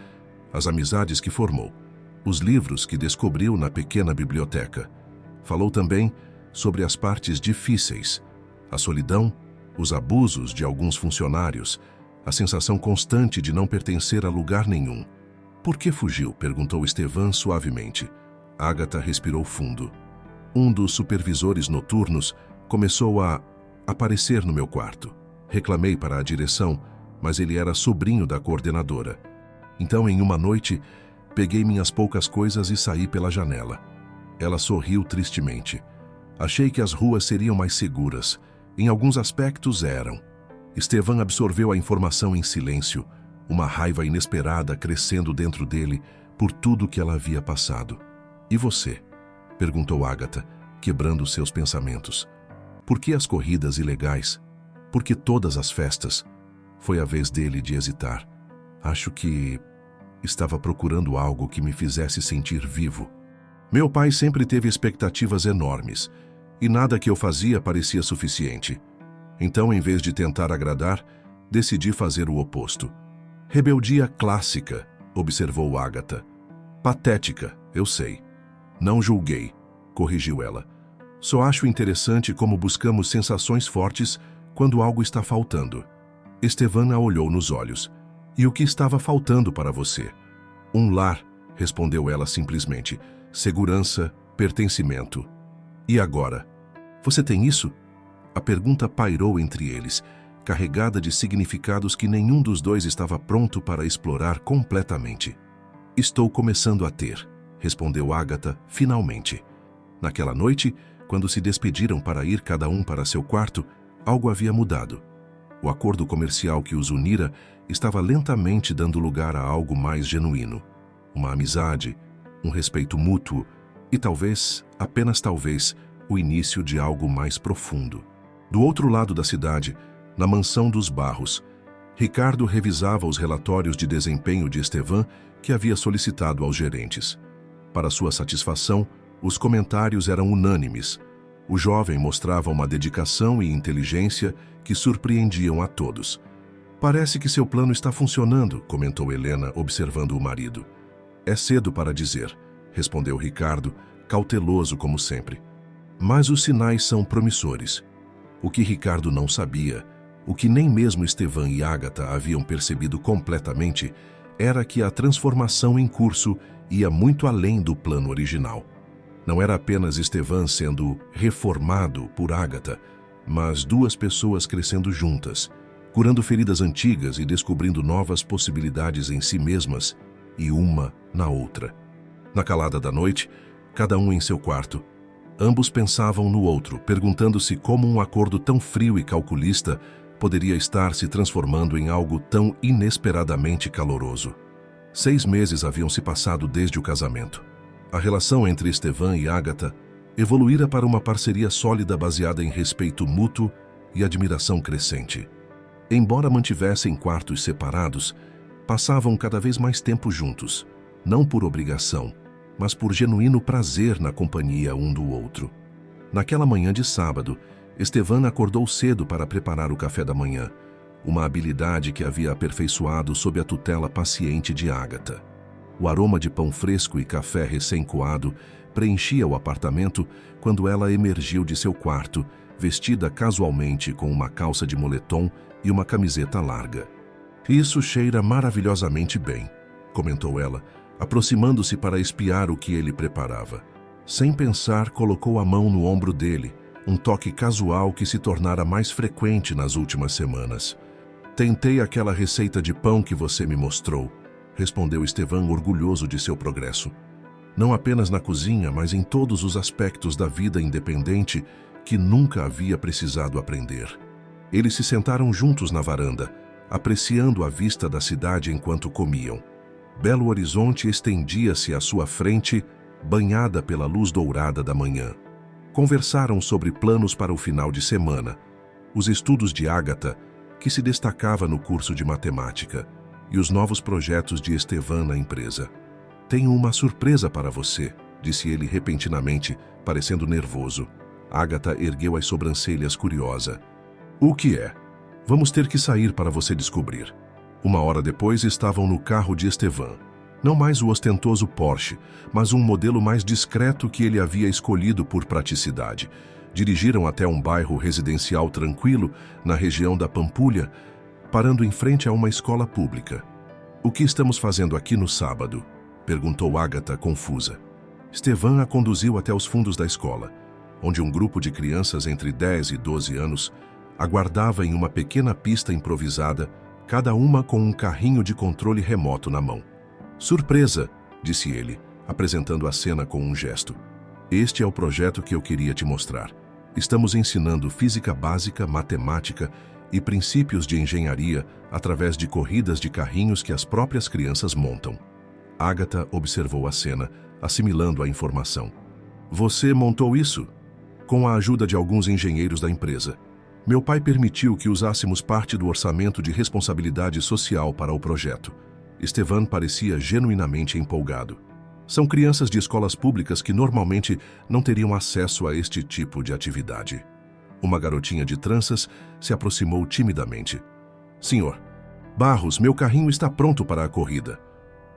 as amizades que formou, os livros que descobriu na pequena biblioteca. Falou também sobre as partes difíceis, a solidão, os abusos de alguns funcionários, a sensação constante de não pertencer a lugar nenhum. Por que fugiu? Perguntou Estevan suavemente. Agatha respirou fundo. Um dos supervisores noturnos começou a aparecer no meu quarto. Reclamei para a direção, mas ele era sobrinho da coordenadora. Então, em uma noite, peguei minhas poucas coisas e saí pela janela. Ela sorriu tristemente. Achei que as ruas seriam mais seguras. Em alguns aspectos eram. Estevan absorveu a informação em silêncio, uma raiva inesperada crescendo dentro dele por tudo que ela havia passado. E você? Perguntou Agatha, quebrando seus pensamentos. Por que as corridas ilegais? Por que todas as festas? Foi a vez dele de hesitar. Acho que estava procurando algo que me fizesse sentir vivo. Meu pai sempre teve expectativas enormes, e nada que eu fazia parecia suficiente. Então, em vez de tentar agradar, decidi fazer o oposto. Rebeldia clássica, observou Agatha. Patética, eu sei. Não julguei, corrigiu ela. Só acho interessante como buscamos sensações fortes quando algo está faltando. Estevan a olhou nos olhos. E o que estava faltando para você? Um lar, respondeu ela simplesmente. Segurança, pertencimento. E agora? Você tem isso? A pergunta pairou entre eles, carregada de significados que nenhum dos dois estava pronto para explorar completamente. Estou começando a ter, respondeu Agatha, finalmente. Naquela noite, quando se despediram para ir cada um para seu quarto, algo havia mudado. O acordo comercial que os unira estava lentamente dando lugar a algo mais genuíno. Uma amizade, um respeito mútuo e talvez, apenas talvez, o início de algo mais profundo. Do outro lado da cidade, na mansão dos Barros, Ricardo revisava os relatórios de desempenho de Estevan que havia solicitado aos gerentes. Para sua satisfação, os comentários eram unânimes. O jovem mostrava uma dedicação e inteligência que surpreendiam a todos. Parece que seu plano está funcionando, comentou Helena, observando o marido. É cedo para dizer, respondeu Ricardo, cauteloso como sempre. Mas os sinais são promissores. O que Ricardo não sabia, o que nem mesmo Estevan e Agatha haviam percebido completamente, era que a transformação em curso ia muito além do plano original. Não era apenas Estevan sendo reformado por Agatha, mas duas pessoas crescendo juntas, curando feridas antigas e descobrindo novas possibilidades em si mesmas e uma na outra. Na calada da noite, cada um em seu quarto, ambos pensavam no outro, perguntando-se como um acordo tão frio e calculista poderia estar se transformando em algo tão inesperadamente caloroso. 6 meses haviam se passado desde o casamento. A relação entre Estevan e Agatha evoluíra para uma parceria sólida baseada em respeito mútuo e admiração crescente. Embora mantivessem quartos separados, passavam cada vez mais tempo juntos, não por obrigação, mas por genuíno prazer na companhia um do outro. Naquela manhã de sábado, Estevan acordou cedo para preparar o café da manhã, uma habilidade que havia aperfeiçoado sob a tutela paciente de Agatha. O aroma de pão fresco e café recém-coado preenchia o apartamento quando ela emergiu de seu quarto, vestida casualmente com uma calça de moletom e uma camiseta larga. Isso cheira maravilhosamente bem, comentou ela, aproximando-se para espiar o que ele preparava. Sem pensar, colocou a mão no ombro dele, um toque casual que se tornara mais frequente nas últimas semanas. Tentei aquela receita de pão que você me mostrou, respondeu Estevan, orgulhoso de seu progresso. Não apenas na cozinha, mas em todos os aspectos da vida independente que nunca havia precisado aprender. Eles se sentaram juntos na varanda, apreciando a vista da cidade enquanto comiam. Belo Horizonte estendia-se à sua frente, banhada pela luz dourada da manhã. Conversaram sobre planos para o final de semana, os estudos de Agatha, que se destacava no curso de matemática, e os novos projetos de Estevan na empresa. Tenho uma surpresa para você, disse ele repentinamente, parecendo nervoso. Agatha ergueu as sobrancelhas curiosa. O que é? Vamos ter que sair para você descobrir. 1 hora depois estavam no carro de Estevan. Não mais o ostentoso Porsche, mas um modelo mais discreto que ele havia escolhido por praticidade. Dirigiram até um bairro residencial tranquilo, na região da Pampulha, parando em frente a uma escola pública. O que estamos fazendo aqui no sábado? Perguntou Agatha, confusa. Estevan a conduziu até os fundos da escola. onde um grupo de crianças entre 10 e 12 anos aguardava em uma pequena pista improvisada, cada uma com um carrinho de controle remoto na mão. "Surpresa!", disse ele, apresentando a cena com um gesto. "Este é o projeto que eu queria te mostrar. Estamos ensinando física básica, matemática e princípios de engenharia através de corridas de carrinhos que as próprias crianças montam." Agatha observou a cena, assimilando a informação. "Você montou isso?" "Com a ajuda de alguns engenheiros da empresa. Meu pai permitiu que usássemos parte do orçamento de responsabilidade social para o projeto." Estevan parecia genuinamente empolgado. "São crianças de escolas públicas que normalmente não teriam acesso a este tipo de atividade." Uma garotinha de tranças se aproximou timidamente. "Senhor Barros, meu carrinho está pronto para a corrida."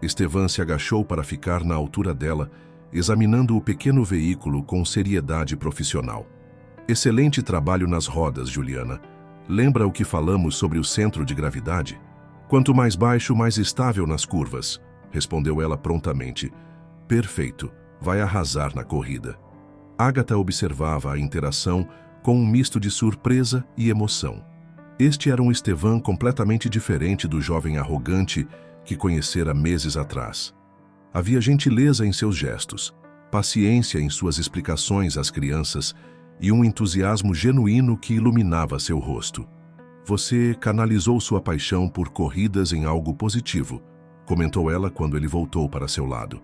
Estevan se agachou para ficar na altura dela, examinando o pequeno veículo com seriedade profissional. "Excelente trabalho nas rodas, Juliana. Lembra o que falamos sobre o centro de gravidade? Quanto mais baixo, mais estável nas curvas", respondeu ela prontamente. "Perfeito, vai arrasar na corrida." Agatha observava a interação com um misto de surpresa e emoção. Este era um Estevan completamente diferente do jovem arrogante que conhecera meses atrás. Havia gentileza em seus gestos, paciência em suas explicações às crianças e um entusiasmo genuíno que iluminava seu rosto. "Você canalizou sua paixão por corridas em algo positivo", comentou ela quando ele voltou para seu lado.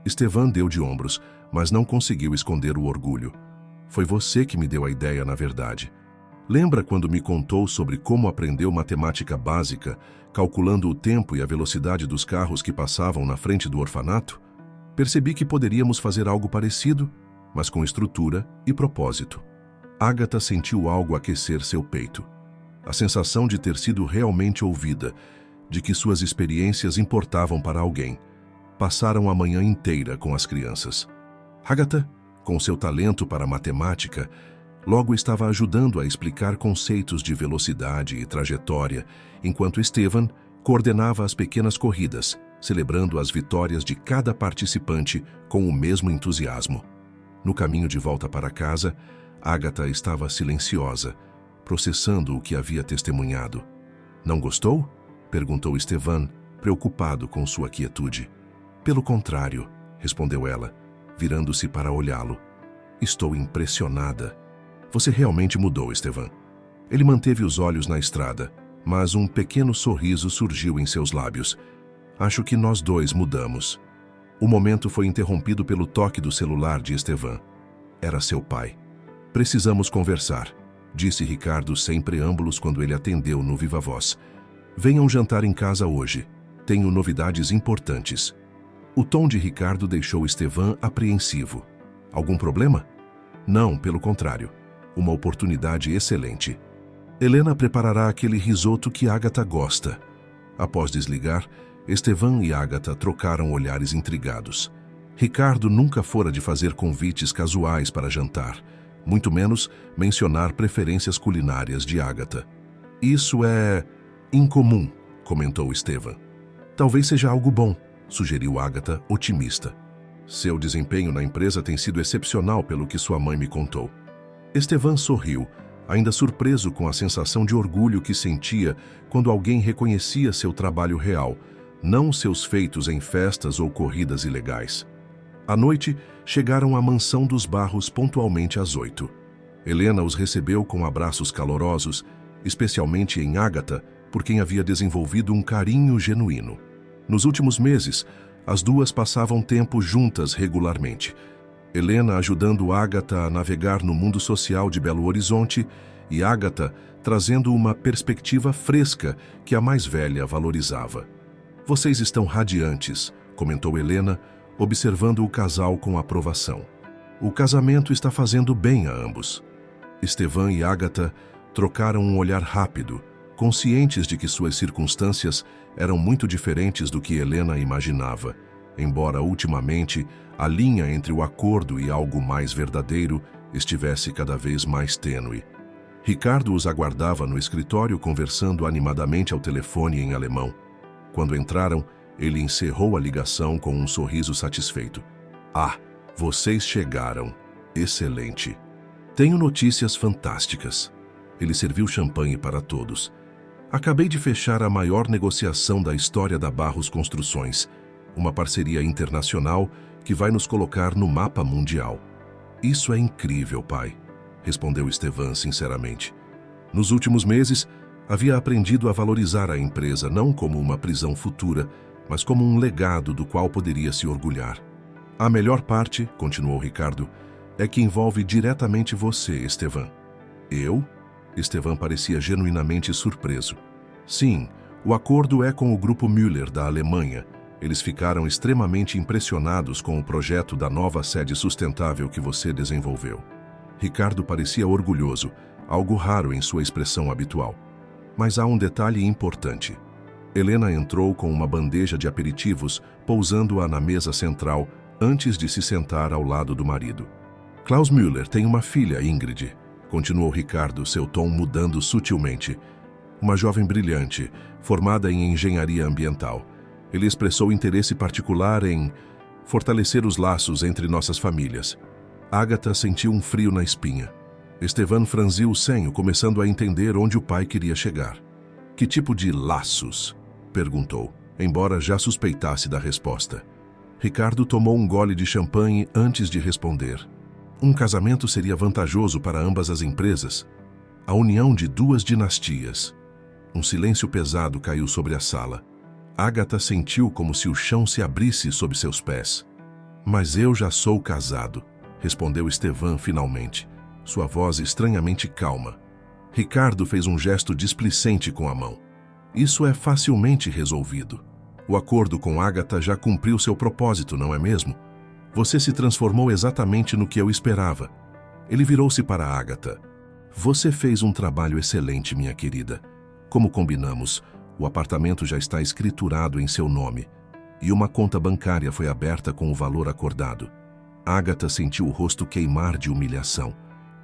Estevan deu de ombros, mas não conseguiu esconder o orgulho. "Foi você que me deu a ideia, na verdade. Lembra quando me contou sobre como aprendeu matemática básica, calculando o tempo e a velocidade dos carros que passavam na frente do orfanato? Percebi que poderíamos fazer algo parecido, mas com estrutura e propósito." Agatha sentiu algo aquecer seu peito. A sensação de ter sido realmente ouvida, de que suas experiências importavam para alguém. Passaram a manhã inteira com as crianças. Agatha, com seu talento para matemática, logo estava ajudando a explicar conceitos de velocidade e trajetória, enquanto Estevan coordenava as pequenas corridas, celebrando as vitórias de cada participante com o mesmo entusiasmo. No caminho de volta para casa, Agatha estava silenciosa, processando o que havia testemunhado. "Não gostou?", perguntou Estevan, preocupado com sua quietude. "Pelo contrário", respondeu ela, virando-se para olhá-lo. "Estou impressionada." "Você realmente mudou, Estevan." Ele manteve os olhos na estrada, mas um pequeno sorriso surgiu em seus lábios. "Acho que nós dois mudamos." O momento foi interrompido pelo toque do celular de Estevan. Era seu pai. "Precisamos conversar", disse Ricardo sem preâmbulos quando ele atendeu no viva voz. "Venham jantar em casa hoje. Tenho novidades importantes." O tom de Ricardo deixou Estevan apreensivo. "Algum problema?" "Não, pelo contrário. Uma oportunidade excelente. Helena preparará aquele risoto que Agatha gosta." Após desligar, Estevan e Agatha trocaram olhares intrigados. Ricardo nunca fora de fazer convites casuais para jantar, muito menos mencionar preferências culinárias de Agatha. "Isso é incomum", comentou Estevan. "Talvez seja algo bom", sugeriu Agatha, otimista. "Seu desempenho na empresa tem sido excepcional pelo que sua mãe me contou." Estevan sorriu, ainda surpreso com a sensação de orgulho que sentia quando alguém reconhecia seu trabalho real, não seus feitos em festas ou corridas ilegais. À noite, chegaram à mansão dos Barros pontualmente às 8. Helena os recebeu com abraços calorosos, especialmente em Agatha, por quem havia desenvolvido um carinho genuíno. Nos últimos meses, as duas passavam tempo juntas regularmente. Helena ajudando Agatha a navegar no mundo social de Belo Horizonte e Agatha trazendo uma perspectiva fresca que a mais velha valorizava. "Vocês estão radiantes", comentou Helena, observando o casal com aprovação. "O casamento está fazendo bem a ambos." Estevan e Agatha trocaram um olhar rápido, conscientes de que suas circunstâncias eram muito diferentes do que Helena imaginava, embora ultimamente a linha entre o acordo e algo mais verdadeiro estivesse cada vez mais tênue. Ricardo os aguardava no escritório conversando animadamente ao telefone em alemão. Quando entraram, ele encerrou a ligação com um sorriso satisfeito. "Ah, vocês chegaram. Excelente." Tenho notícias fantásticas. Ele serviu champanhe para todos. Acabei de fechar a maior negociação da história da Barros Construções, uma parceria internacional que vai nos colocar no mapa mundial. Isso é incrível, pai, respondeu Estevan sinceramente. Nos últimos meses, havia aprendido a valorizar a empresa não como uma prisão futura, mas como um legado do qual poderia se orgulhar. A melhor parte, continuou Ricardo, é que envolve diretamente você, Estevan. Eu? Estevan parecia genuinamente surpreso. Sim, o acordo é com o Grupo Müller da Alemanha. Eles ficaram extremamente impressionados com o projeto da nova sede sustentável que você desenvolveu. Ricardo parecia orgulhoso, algo raro em sua expressão habitual. Mas há um detalhe importante. Helena entrou com uma bandeja de aperitivos, pousando-a na mesa central, antes de se sentar ao lado do marido. Klaus Müller tem uma filha, Ingrid, continuou Ricardo, seu tom mudando sutilmente. Uma jovem brilhante, formada em engenharia ambiental. Ele expressou interesse particular em fortalecer os laços entre nossas famílias. Agatha sentiu um frio na espinha. Estevan franziu o senho, começando a entender onde o pai queria chegar. Que tipo de laços? Perguntou, embora já suspeitasse da resposta. Ricardo tomou um gole de champanhe antes de responder. Um casamento seria vantajoso para ambas as empresas. A união de duas dinastias. Um silêncio pesado caiu sobre a sala. Agatha sentiu como se o chão se abrisse sob seus pés. Mas eu já sou casado, respondeu Estevan finalmente, sua voz estranhamente calma. Ricardo fez um gesto displicente com a mão. Isso é facilmente resolvido. O acordo com Agatha já cumpriu seu propósito, não é mesmo? Você se transformou exatamente no que eu esperava. Ele virou-se para Agatha. Você fez um trabalho excelente, minha querida. Como combinamos, o apartamento já está escriturado em seu nome e uma conta bancária foi aberta com o valor acordado. Agatha sentiu o rosto queimar de humilhação.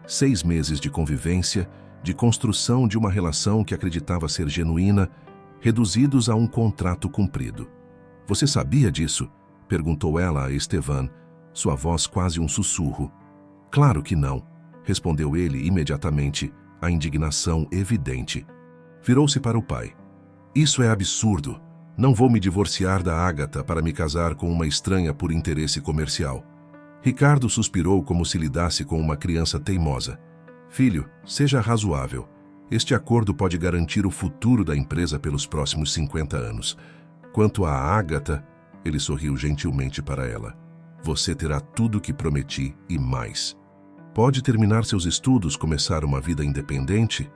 6 meses de convivência, de construção de uma relação que acreditava ser genuína, reduzidos a um contrato cumprido. Você sabia disso? Perguntou ela a Estevan, sua voz quase um sussurro. Claro que não, respondeu ele imediatamente, a indignação evidente. Virou-se para o pai. Isso é absurdo. Não vou me divorciar da Agatha para me casar com uma estranha por interesse comercial. Ricardo suspirou como se lidasse com uma criança teimosa. Filho, seja razoável. Este acordo pode garantir o futuro da empresa pelos próximos 50 anos. Quanto a Agatha, ele sorriu gentilmente para ela. Você terá tudo o que prometi e mais. Pode terminar seus estudos, começar uma vida independente?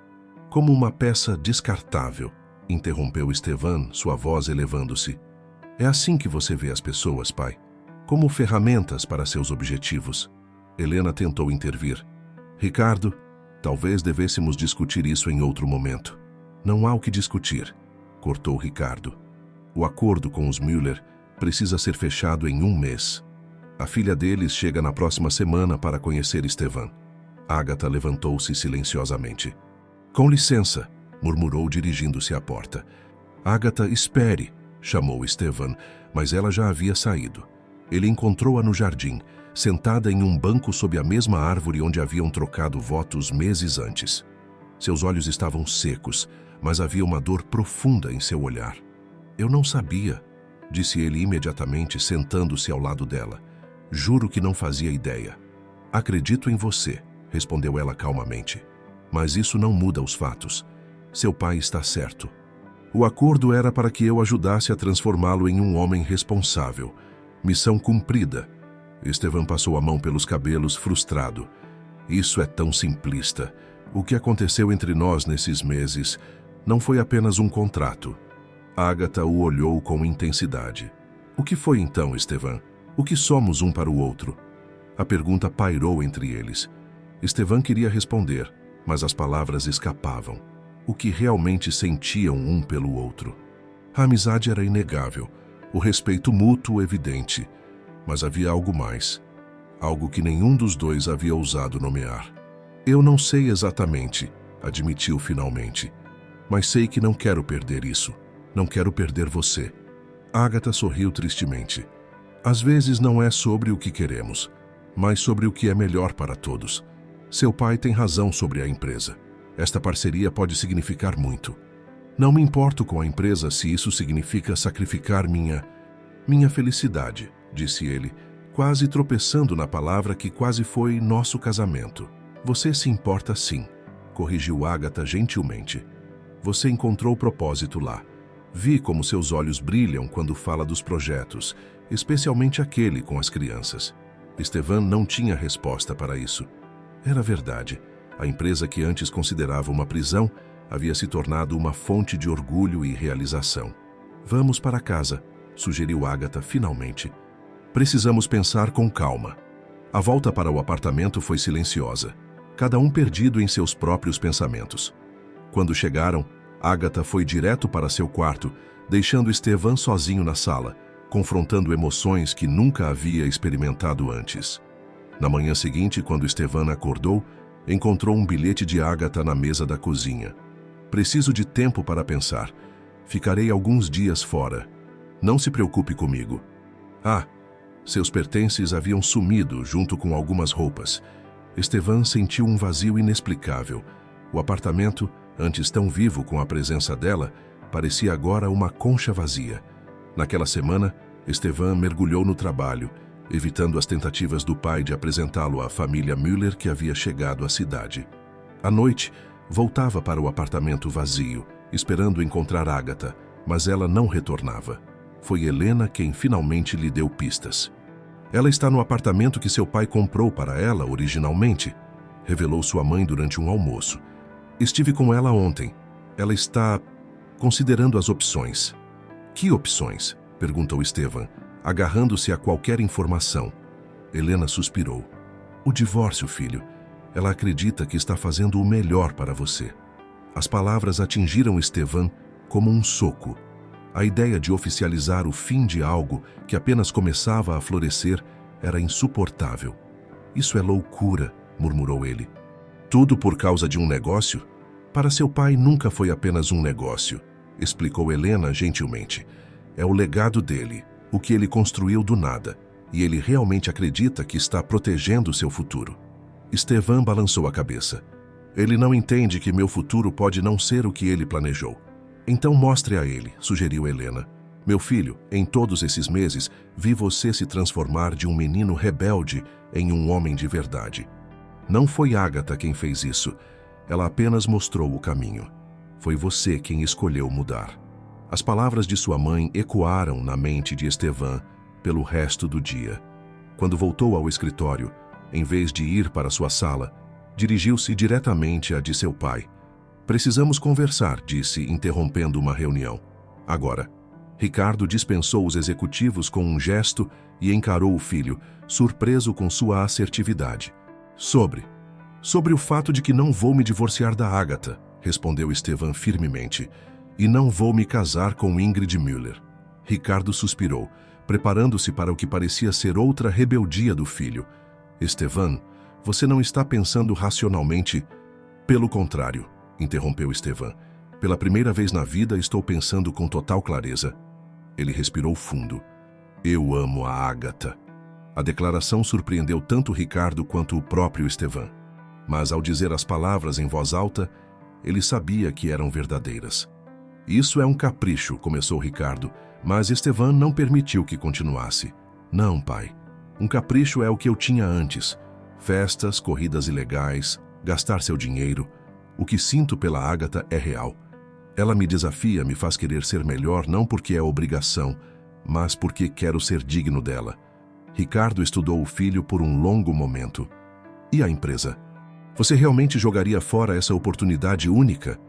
Como uma peça descartável, interrompeu Estevan, sua voz elevando-se. É assim que você vê as pessoas, pai. Como ferramentas para seus objetivos. Helena tentou intervir. Ricardo, talvez devêssemos discutir isso em outro momento. Não há o que discutir, cortou Ricardo. O acordo com os Müller precisa ser fechado em 1 mês. A filha deles chega na próxima semana para conhecer Estevan. Agatha levantou-se silenciosamente. Com licença, murmurou dirigindo-se à porta. Agatha, espere, chamou Estevan, mas ela já havia saído. Ele encontrou-a no jardim, sentada em um banco sob a mesma árvore onde haviam trocado votos meses antes. Seus olhos estavam secos, mas havia uma dor profunda em seu olhar. Eu não sabia, disse ele imediatamente, sentando-se ao lado dela. Juro que não fazia ideia. Acredito em você, respondeu ela calmamente. Mas isso não muda os fatos. Seu pai está certo. O acordo era para que eu ajudasse a transformá-lo em um homem responsável. Missão cumprida. Estevan passou a mão pelos cabelos, frustrado. Isso é tão simplista. O que aconteceu entre nós nesses meses não foi apenas um contrato. Agatha o olhou com intensidade. O que foi então, Estevan? O que somos um para o outro? A pergunta pairou entre eles. Estevan queria responder, mas as palavras escapavam. O que realmente sentiam um pelo outro? A amizade era inegável, o respeito mútuo evidente, mas havia algo mais, algo que nenhum dos dois havia ousado nomear. Eu não sei exatamente, admitiu finalmente, mas sei que não quero perder isso, não quero perder você. Agatha sorriu tristemente. Às vezes não é sobre o que queremos, mas sobre o que é melhor para todos. Seu pai tem razão sobre a empresa. Esta parceria pode significar muito. Não me importo com a empresa se isso significa sacrificar minha felicidade, disse ele, quase tropeçando na palavra que quase foi nosso casamento. Você se importa sim, corrigiu Agatha gentilmente. Você encontrou propósito lá. Vi como seus olhos brilham quando fala dos projetos, especialmente aquele com as crianças. Estevan não tinha resposta para isso. Era verdade. A empresa que antes considerava uma prisão havia se tornado uma fonte de orgulho e realização. Vamos para casa, sugeriu Agatha finalmente. Precisamos pensar com calma. A volta para o apartamento foi silenciosa, cada um perdido em seus próprios pensamentos. Quando chegaram, Agatha foi direto para seu quarto, deixando Estevan sozinho na sala, confrontando emoções que nunca havia experimentado antes. Na manhã seguinte, quando Estevan acordou, encontrou um bilhete de Agatha na mesa da cozinha. Preciso de tempo para pensar. Ficarei alguns dias fora. Não se preocupe comigo. Ah, seus pertences haviam sumido junto com algumas roupas. Estevan sentiu um vazio inexplicável. O apartamento, antes tão vivo com a presença dela, parecia agora uma concha vazia. Naquela semana, Estevan mergulhou no trabalho, evitando as tentativas do pai de apresentá-lo à família Müller que havia chegado à cidade. À noite, voltava para o apartamento vazio, esperando encontrar Agatha, mas ela não retornava. Foi Helena quem finalmente lhe deu pistas. Ela está no apartamento que seu pai comprou para ela originalmente, revelou sua mãe durante um almoço. Estive com ela ontem. Ela está considerando as opções. Que opções? Perguntou Estevan, agarrando-se a qualquer informação. Helena suspirou. O divórcio, filho. Ela acredita que está fazendo o melhor para você. As palavras atingiram Estevan como um soco. A ideia de oficializar o fim de algo que apenas começava a florescer era insuportável. Isso é loucura, murmurou ele. Tudo por causa de um negócio? Para seu pai nunca foi apenas um negócio, explicou Helena gentilmente. É o legado dele, o que ele construiu do nada, e ele realmente acredita que está protegendo seu futuro. Estevan balançou a cabeça. Ele não entende que meu futuro pode não ser o que ele planejou. Então mostre a ele, sugeriu Helena. Meu filho, em todos esses meses, vi você se transformar de um menino rebelde em um homem de verdade. Não foi Agatha quem fez isso. Ela apenas mostrou o caminho. Foi você quem escolheu mudar. As palavras de sua mãe ecoaram na mente de Estevan pelo resto do dia. Quando voltou ao escritório, em vez de ir para sua sala, dirigiu-se diretamente à de seu pai. Precisamos conversar, disse, interrompendo uma reunião. Agora. Ricardo dispensou os executivos com um gesto e encarou o filho, surpreso com sua assertividade. Sobre o fato de que não vou me divorciar da Agatha, respondeu Estevan firmemente, e não vou me casar com Ingrid Müller. Ricardo suspirou, preparando-se para o que parecia ser outra rebeldia do filho. Estevan, você não está pensando racionalmente? Pelo contrário, interrompeu Estevan. Pela primeira vez na vida estou pensando com total clareza. Ele respirou fundo. Eu amo a Agatha. A declaração surpreendeu tanto Ricardo quanto o próprio Estevan. Mas ao dizer as palavras em voz alta, ele sabia que eram verdadeiras. Isso é um capricho, começou Ricardo, mas Estevan não permitiu que continuasse. Não, pai. Um capricho é o que eu tinha antes. Festas, corridas ilegais, gastar seu dinheiro. O que sinto pela Agatha é real. Ela me desafia, me faz querer ser melhor não porque é obrigação, mas porque quero ser digno dela. Ricardo estudou o filho por um longo momento. E a empresa? Você realmente jogaria fora essa oportunidade única?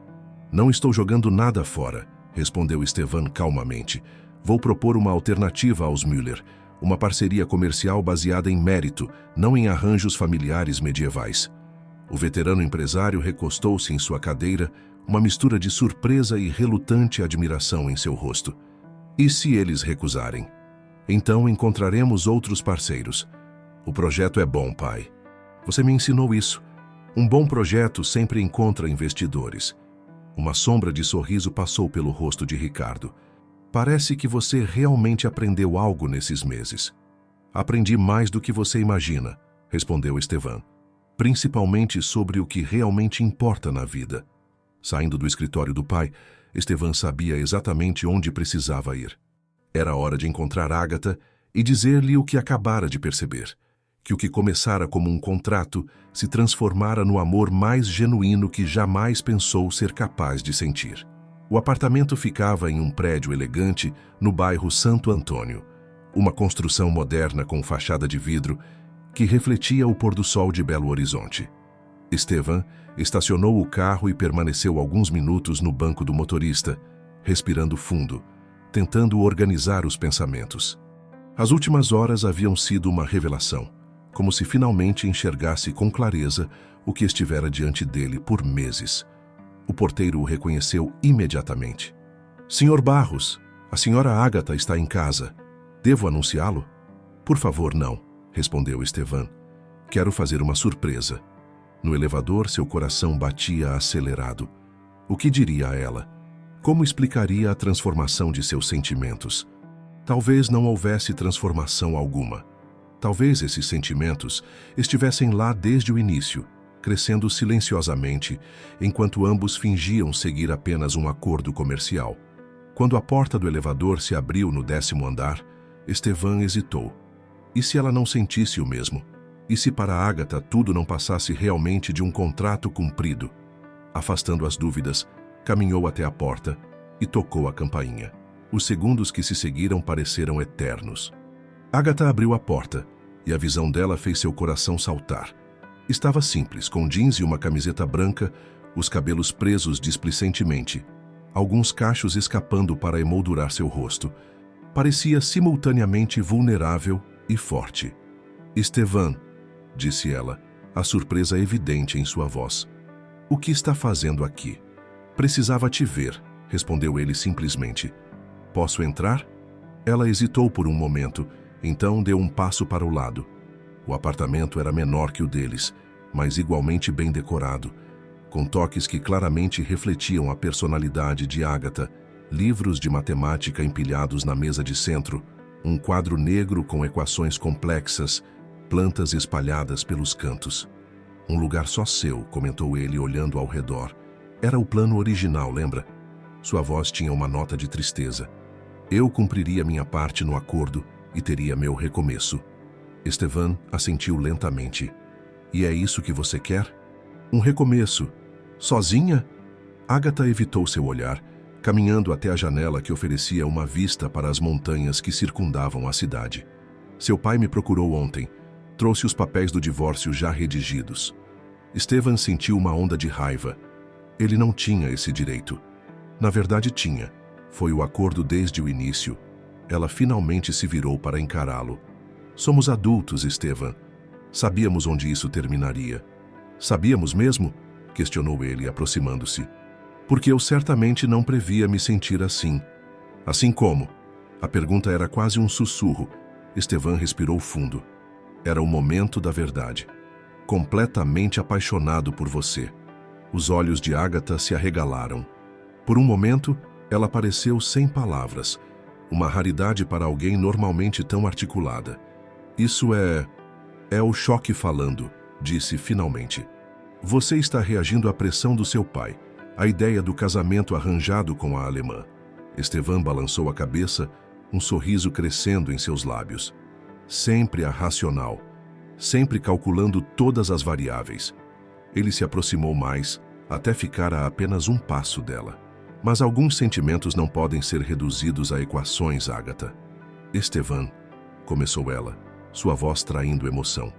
Não estou jogando nada fora, respondeu Estevan calmamente. Vou propor uma alternativa aos Müller, uma parceria comercial baseada em mérito, não em arranjos familiares medievais. O veterano empresário recostou-se em sua cadeira, uma mistura de surpresa e relutante admiração em seu rosto. E se eles recusarem? Então encontraremos outros parceiros. O projeto é bom, pai. Você me ensinou isso. Um bom projeto sempre encontra investidores. Uma sombra de sorriso passou pelo rosto de Ricardo. Parece que você realmente aprendeu algo nesses meses. Aprendi mais do que você imagina, respondeu Estevan. principalmente sobre o que realmente importa na vida. Saindo do escritório do pai, Estevan sabia exatamente onde precisava ir. Era hora de encontrar Ágata e dizer-lhe o que acabara de perceber, que o que começara como um contrato se transformara no amor mais genuíno que jamais pensou ser capaz de sentir. O apartamento ficava em um prédio elegante no bairro Santo Antônio, uma construção moderna com fachada de vidro que refletia o pôr do sol de Belo Horizonte. Estevan estacionou o carro e permaneceu alguns minutos no banco do motorista, respirando fundo, tentando organizar os pensamentos. As últimas horas haviam sido uma revelação, como se finalmente enxergasse com clareza o que estivera diante dele por meses. O porteiro o reconheceu imediatamente. "Senhor Barros, a senhora Ágata está em casa. Devo anunciá-lo?" "Por favor, não", respondeu Estevan. "Quero fazer uma surpresa." No elevador, seu coração batia acelerado. O que diria a ela? Como explicaria a transformação de seus sentimentos? Talvez não houvesse transformação alguma. Talvez esses sentimentos estivessem lá desde o início, crescendo silenciosamente, enquanto ambos fingiam seguir apenas um acordo comercial. Quando a porta do elevador se abriu no 10º andar, Estevan hesitou. E se ela não sentisse o mesmo? E se para Ágata tudo não passasse realmente de um contrato cumprido? Afastando as dúvidas, caminhou até a porta e tocou a campainha. Os segundos que se seguiram pareceram eternos. Ágata abriu a porta e a visão dela fez seu coração saltar. Estava simples, com jeans e uma camiseta branca, os cabelos presos displicentemente, alguns cachos escapando para emoldurar seu rosto. Parecia simultaneamente vulnerável e forte. "Estevan", disse ela, a surpresa evidente em sua voz. "O que está fazendo aqui?" "Precisava te ver", respondeu ele simplesmente. "Posso entrar?" Ela hesitou por um momento, então deu um passo para o lado. O apartamento era menor que o deles, mas igualmente bem decorado, com toques que claramente refletiam a personalidade de Ágata, livros de matemática empilhados na mesa de centro, um quadro negro com equações complexas, plantas espalhadas pelos cantos. "Um lugar só seu", comentou ele olhando ao redor. "Era o plano original, lembra?" Sua voz tinha uma nota de tristeza. "Eu cumpriria minha parte no acordo e teria meu recomeço." Estevan assentiu lentamente. "E é isso que você quer? Um recomeço? Sozinha?" Ágata evitou seu olhar, caminhando até a janela que oferecia uma vista para as montanhas que circundavam a cidade. "Seu pai me procurou ontem. Trouxe os papéis do divórcio já redigidos." Estevan sentiu uma onda de raiva. Ele não tinha esse direito. Na verdade, tinha. Foi o acordo desde o início. Ela finalmente se virou para encará-lo. "Somos adultos, Estevan. Sabíamos onde isso terminaria." "Sabíamos mesmo?" questionou ele, aproximando-se. "Porque eu certamente não previa me sentir assim." "Assim como?" A pergunta era quase um sussurro. Estevan respirou fundo. Era o momento da verdade. "Completamente apaixonado por você." Os olhos de Ágata se arregalaram. Por um momento, ela pareceu sem palavras, uma raridade para alguém normalmente tão articulada. "Isso é o choque falando", disse finalmente. "Você está reagindo à pressão do seu pai, à ideia do casamento arranjado com a alemã." Estevan balançou a cabeça, um sorriso crescendo em seus lábios. Sempre a racional, sempre calculando todas as variáveis. Ele se aproximou mais, até ficar a apenas um passo dela. "Mas alguns sentimentos não podem ser reduzidos a equações, Ágata." "Estevan", começou ela, sua voz traindo emoção.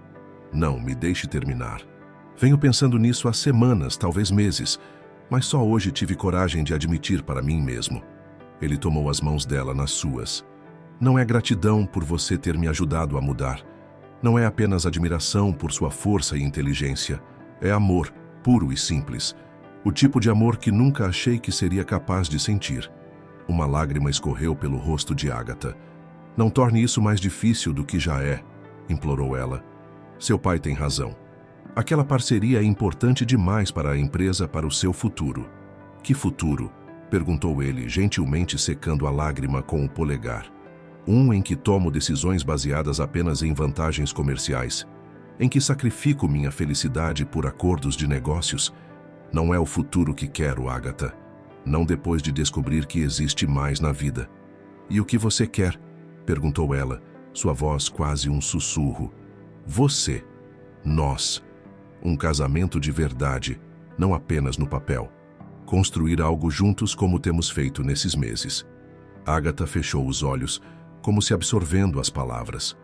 "Não, me deixe terminar. Venho pensando nisso há semanas, talvez meses, mas só hoje tive coragem de admitir para mim mesmo." Ele tomou as mãos dela nas suas. "Não é gratidão por você ter me ajudado a mudar. Não é apenas admiração por sua força e inteligência. É amor, puro e simples. O tipo de amor que nunca achei que seria capaz de sentir." Uma lágrima escorreu pelo rosto de Ágata. "Não torne isso mais difícil do que já é", implorou ela. "Seu pai tem razão. Aquela parceria é importante demais para a empresa, para o seu futuro." "Que futuro?" perguntou ele, gentilmente secando a lágrima com o polegar. "Um em que tomo decisões baseadas apenas em vantagens comerciais. em que sacrifico minha felicidade por acordos de negócios. Não é o futuro que quero, Agatha. Não depois de descobrir que existe mais na vida. E o que você quer? Perguntou ela, sua voz quase um sussurro. Você. Nós. Um casamento de verdade, não apenas no papel. Construir algo juntos como temos feito nesses meses. Agatha fechou os olhos, como se absorvendo as palavras.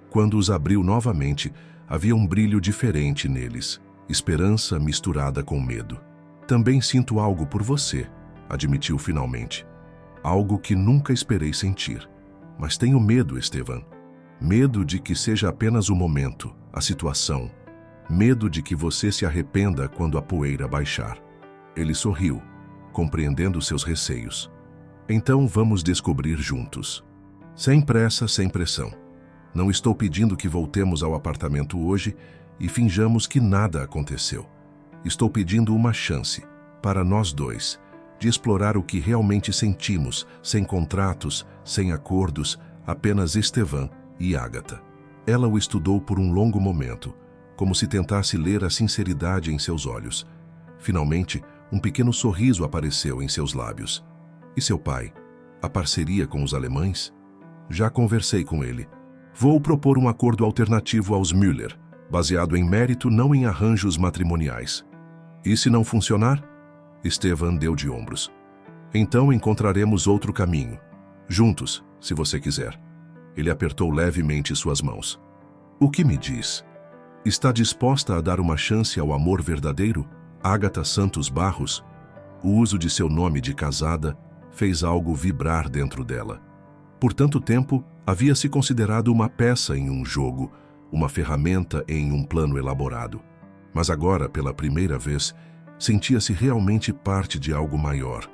Quando os abriu novamente, havia um brilho diferente neles, esperança misturada com medo. Também sinto algo por você, admitiu finalmente. Algo que nunca esperei sentir. Mas tenho medo, Estevan. Medo de que seja apenas o momento, a situação. Medo de que você se arrependa quando a poeira baixar. Ele sorriu, compreendendo seus receios. Então vamos descobrir juntos. Sem pressa, sem pressão. Não estou pedindo que voltemos ao apartamento hoje e finjamos que nada aconteceu. Estou pedindo uma chance, para nós dois, de explorar o que realmente sentimos, sem contratos, sem acordos, apenas Estevan e Agatha. Ela o estudou por um longo momento, como se tentasse ler a sinceridade em seus olhos. Finalmente, um pequeno sorriso apareceu em seus lábios. E seu pai? A parceria com os alemães? Já conversei com ele. Vou propor um acordo alternativo aos Müller, baseado em mérito, não em arranjos matrimoniais. E se não funcionar? Estevan deu de ombros. Então encontraremos outro caminho. Juntos, se você quiser. Ele apertou levemente suas mãos. O que me diz? Está disposta a dar uma chance ao amor verdadeiro? Agatha Santos Barros? O uso de seu nome de casada fez algo vibrar dentro dela. Por tanto tempo, havia se considerado uma peça em um jogo, uma ferramenta em um plano elaborado. Mas agora, pela primeira vez, sentia-se realmente parte de algo maior.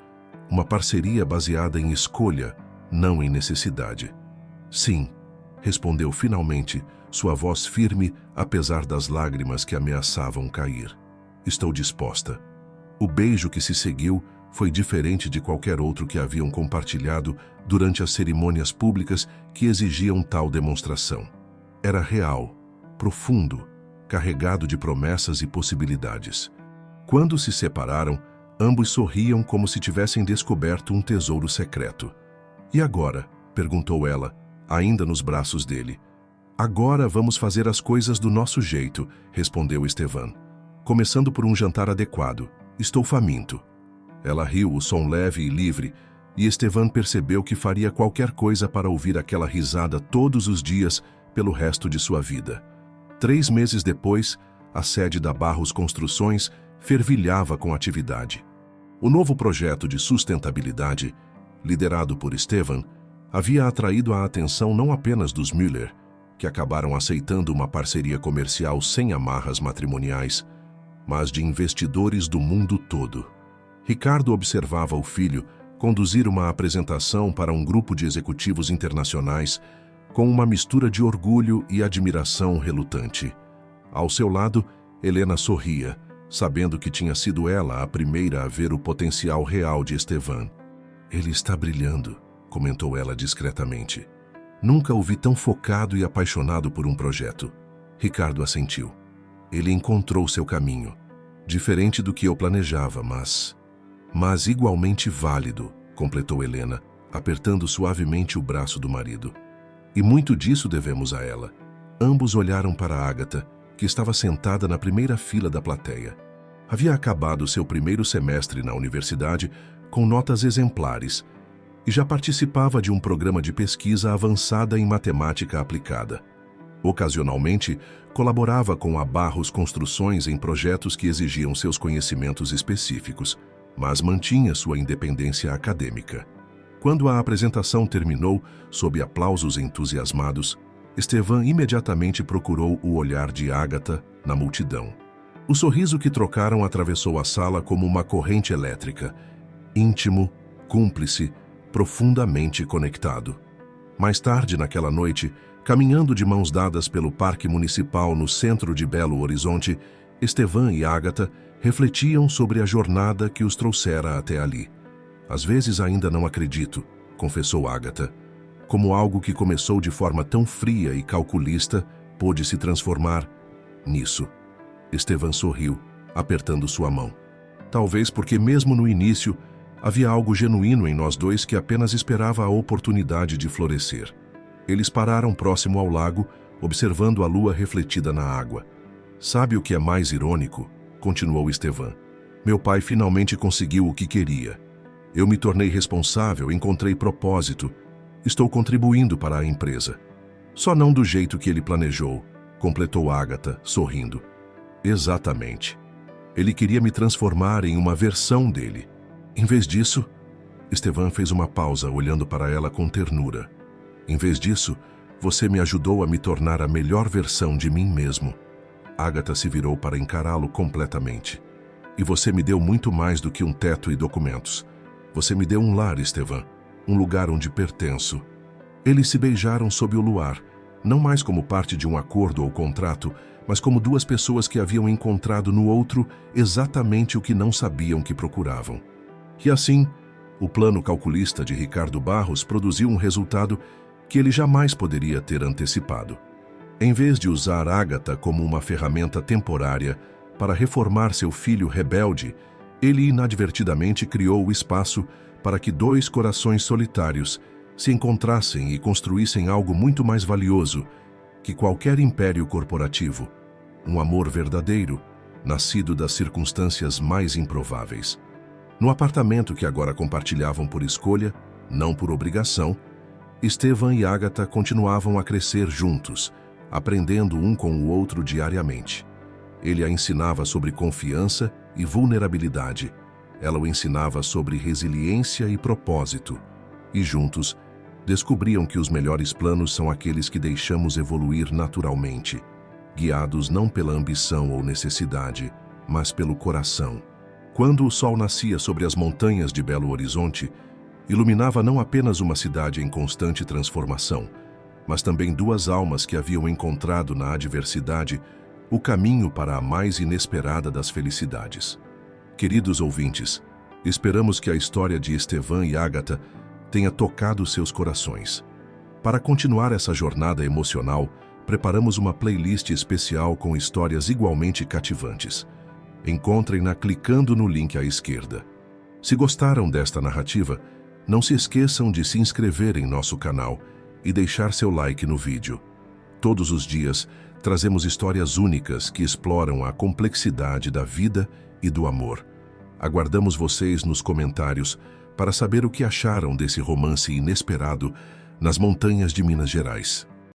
Uma parceria baseada em escolha, não em necessidade. Sim, respondeu finalmente, sua voz firme, apesar das lágrimas que ameaçavam cair. Estou disposta. O beijo que se seguiu foi diferente de qualquer outro que haviam compartilhado durante as cerimônias públicas que exigiam tal demonstração. Era real, profundo, carregado de promessas e possibilidades. Quando se separaram, ambos sorriam como se tivessem descoberto um tesouro secreto. E agora? Perguntou ela, ainda nos braços dele. Agora vamos fazer as coisas do nosso jeito, respondeu Estevan. Começando por um jantar adequado. Estou faminto. Ela riu, o som leve e livre, e Estevan percebeu que faria qualquer coisa para ouvir aquela risada todos os dias pelo resto de sua vida. 3 meses depois, a sede da Barros Construções fervilhava com atividade. O novo projeto de sustentabilidade, liderado por Estevan, havia atraído a atenção não apenas dos Müller, que acabaram aceitando uma parceria comercial sem amarras matrimoniais, mas de investidores do mundo todo. Ricardo observava o filho conduzir uma apresentação para um grupo de executivos internacionais com uma mistura de orgulho e admiração relutante. Ao seu lado, Helena sorria, sabendo que tinha sido ela a primeira a ver o potencial real de Estevan. Ele está brilhando, comentou ela discretamente. Nunca o vi tão focado e apaixonado por um projeto. Ricardo assentiu. Ele encontrou seu caminho. Diferente do que eu planejava, mas igualmente válido, completou Helena, apertando suavemente o braço do marido. E muito disso devemos a ela. Ambos olharam para Agatha, que estava sentada na primeira fila da plateia. Havia acabado seu primeiro semestre na universidade com notas exemplares e já participava de um programa de pesquisa avançada em matemática aplicada. Ocasionalmente, colaborava com a Barros Construções em projetos que exigiam seus conhecimentos específicos, mas mantinha sua independência acadêmica. Quando a apresentação terminou, sob aplausos entusiasmados, Estevan imediatamente procurou o olhar de Agatha na multidão. O sorriso que trocaram atravessou a sala como uma corrente elétrica, íntimo, cúmplice, profundamente conectado. Mais tarde naquela noite, caminhando de mãos dadas pelo Parque Municipal no centro de Belo Horizonte, Estevan e Agatha refletiam sobre a jornada que os trouxera até ali. Às vezes ainda não acredito, confessou Agatha, como algo que começou de forma tão fria e calculista pôde se transformar. nisso. Estevão sorriu, apertando sua mão. Talvez porque mesmo no início havia algo genuíno em nós dois que apenas esperava a oportunidade de florescer. Eles pararam próximo ao lago, observando a lua refletida na água. Sabe o que é mais irônico? Continuou Estevão. Meu pai finalmente conseguiu o que queria. Eu me tornei responsável, encontrei propósito. Estou contribuindo para a empresa. Só não do jeito que ele planejou, completou Ágata, sorrindo. Exatamente. Ele queria me transformar em uma versão dele. Em vez disso, Estevão fez uma pausa, olhando para ela com ternura. Em vez disso, você me ajudou a me tornar a melhor versão de mim mesmo. Ágata se virou para encará-lo completamente. E você me deu muito mais do que um teto e documentos. Você me deu um lar, Estevão, um lugar onde pertenço. Eles se beijaram sob o luar, não mais como parte de um acordo ou contrato, mas como duas pessoas que haviam encontrado no outro exatamente o que não sabiam que procuravam. E assim, o plano calculista de Ricardo Barros produziu um resultado que ele jamais poderia ter antecipado. Em vez de usar Ágata como uma ferramenta temporária para reformar seu filho rebelde, ele inadvertidamente criou o espaço para que dois corações solitários se encontrassem e construíssem algo muito mais valioso que qualquer império corporativo, um amor verdadeiro, nascido das circunstâncias mais improváveis. No apartamento que agora compartilhavam por escolha, não por obrigação, Estevão e Ágata continuavam a crescer juntos, aprendendo um com o outro diariamente. Ele a ensinava sobre confiança e vulnerabilidade. Ela o ensinava sobre resiliência e propósito. E juntos, descobriam que os melhores planos são aqueles que deixamos evoluir naturalmente, guiados não pela ambição ou necessidade, mas pelo coração. Quando o sol nascia sobre as montanhas de Belo Horizonte, iluminava não apenas uma cidade em constante transformação, mas também duas almas que haviam encontrado na adversidade o caminho para a mais inesperada das felicidades. Queridos ouvintes, esperamos que a história de Estevão e Ágata tenha tocado seus corações. Para continuar essa jornada emocional, preparamos uma playlist especial com histórias igualmente cativantes. Encontrem-na clicando no link à esquerda. Se gostaram desta narrativa, não se esqueçam de se inscrever em nosso canal e deixar seu like no vídeo. Todos os dias, trazemos histórias únicas que exploram a complexidade da vida e do amor. Aguardamos vocês nos comentários para saber o que acharam desse romance inesperado nas montanhas de Minas Gerais.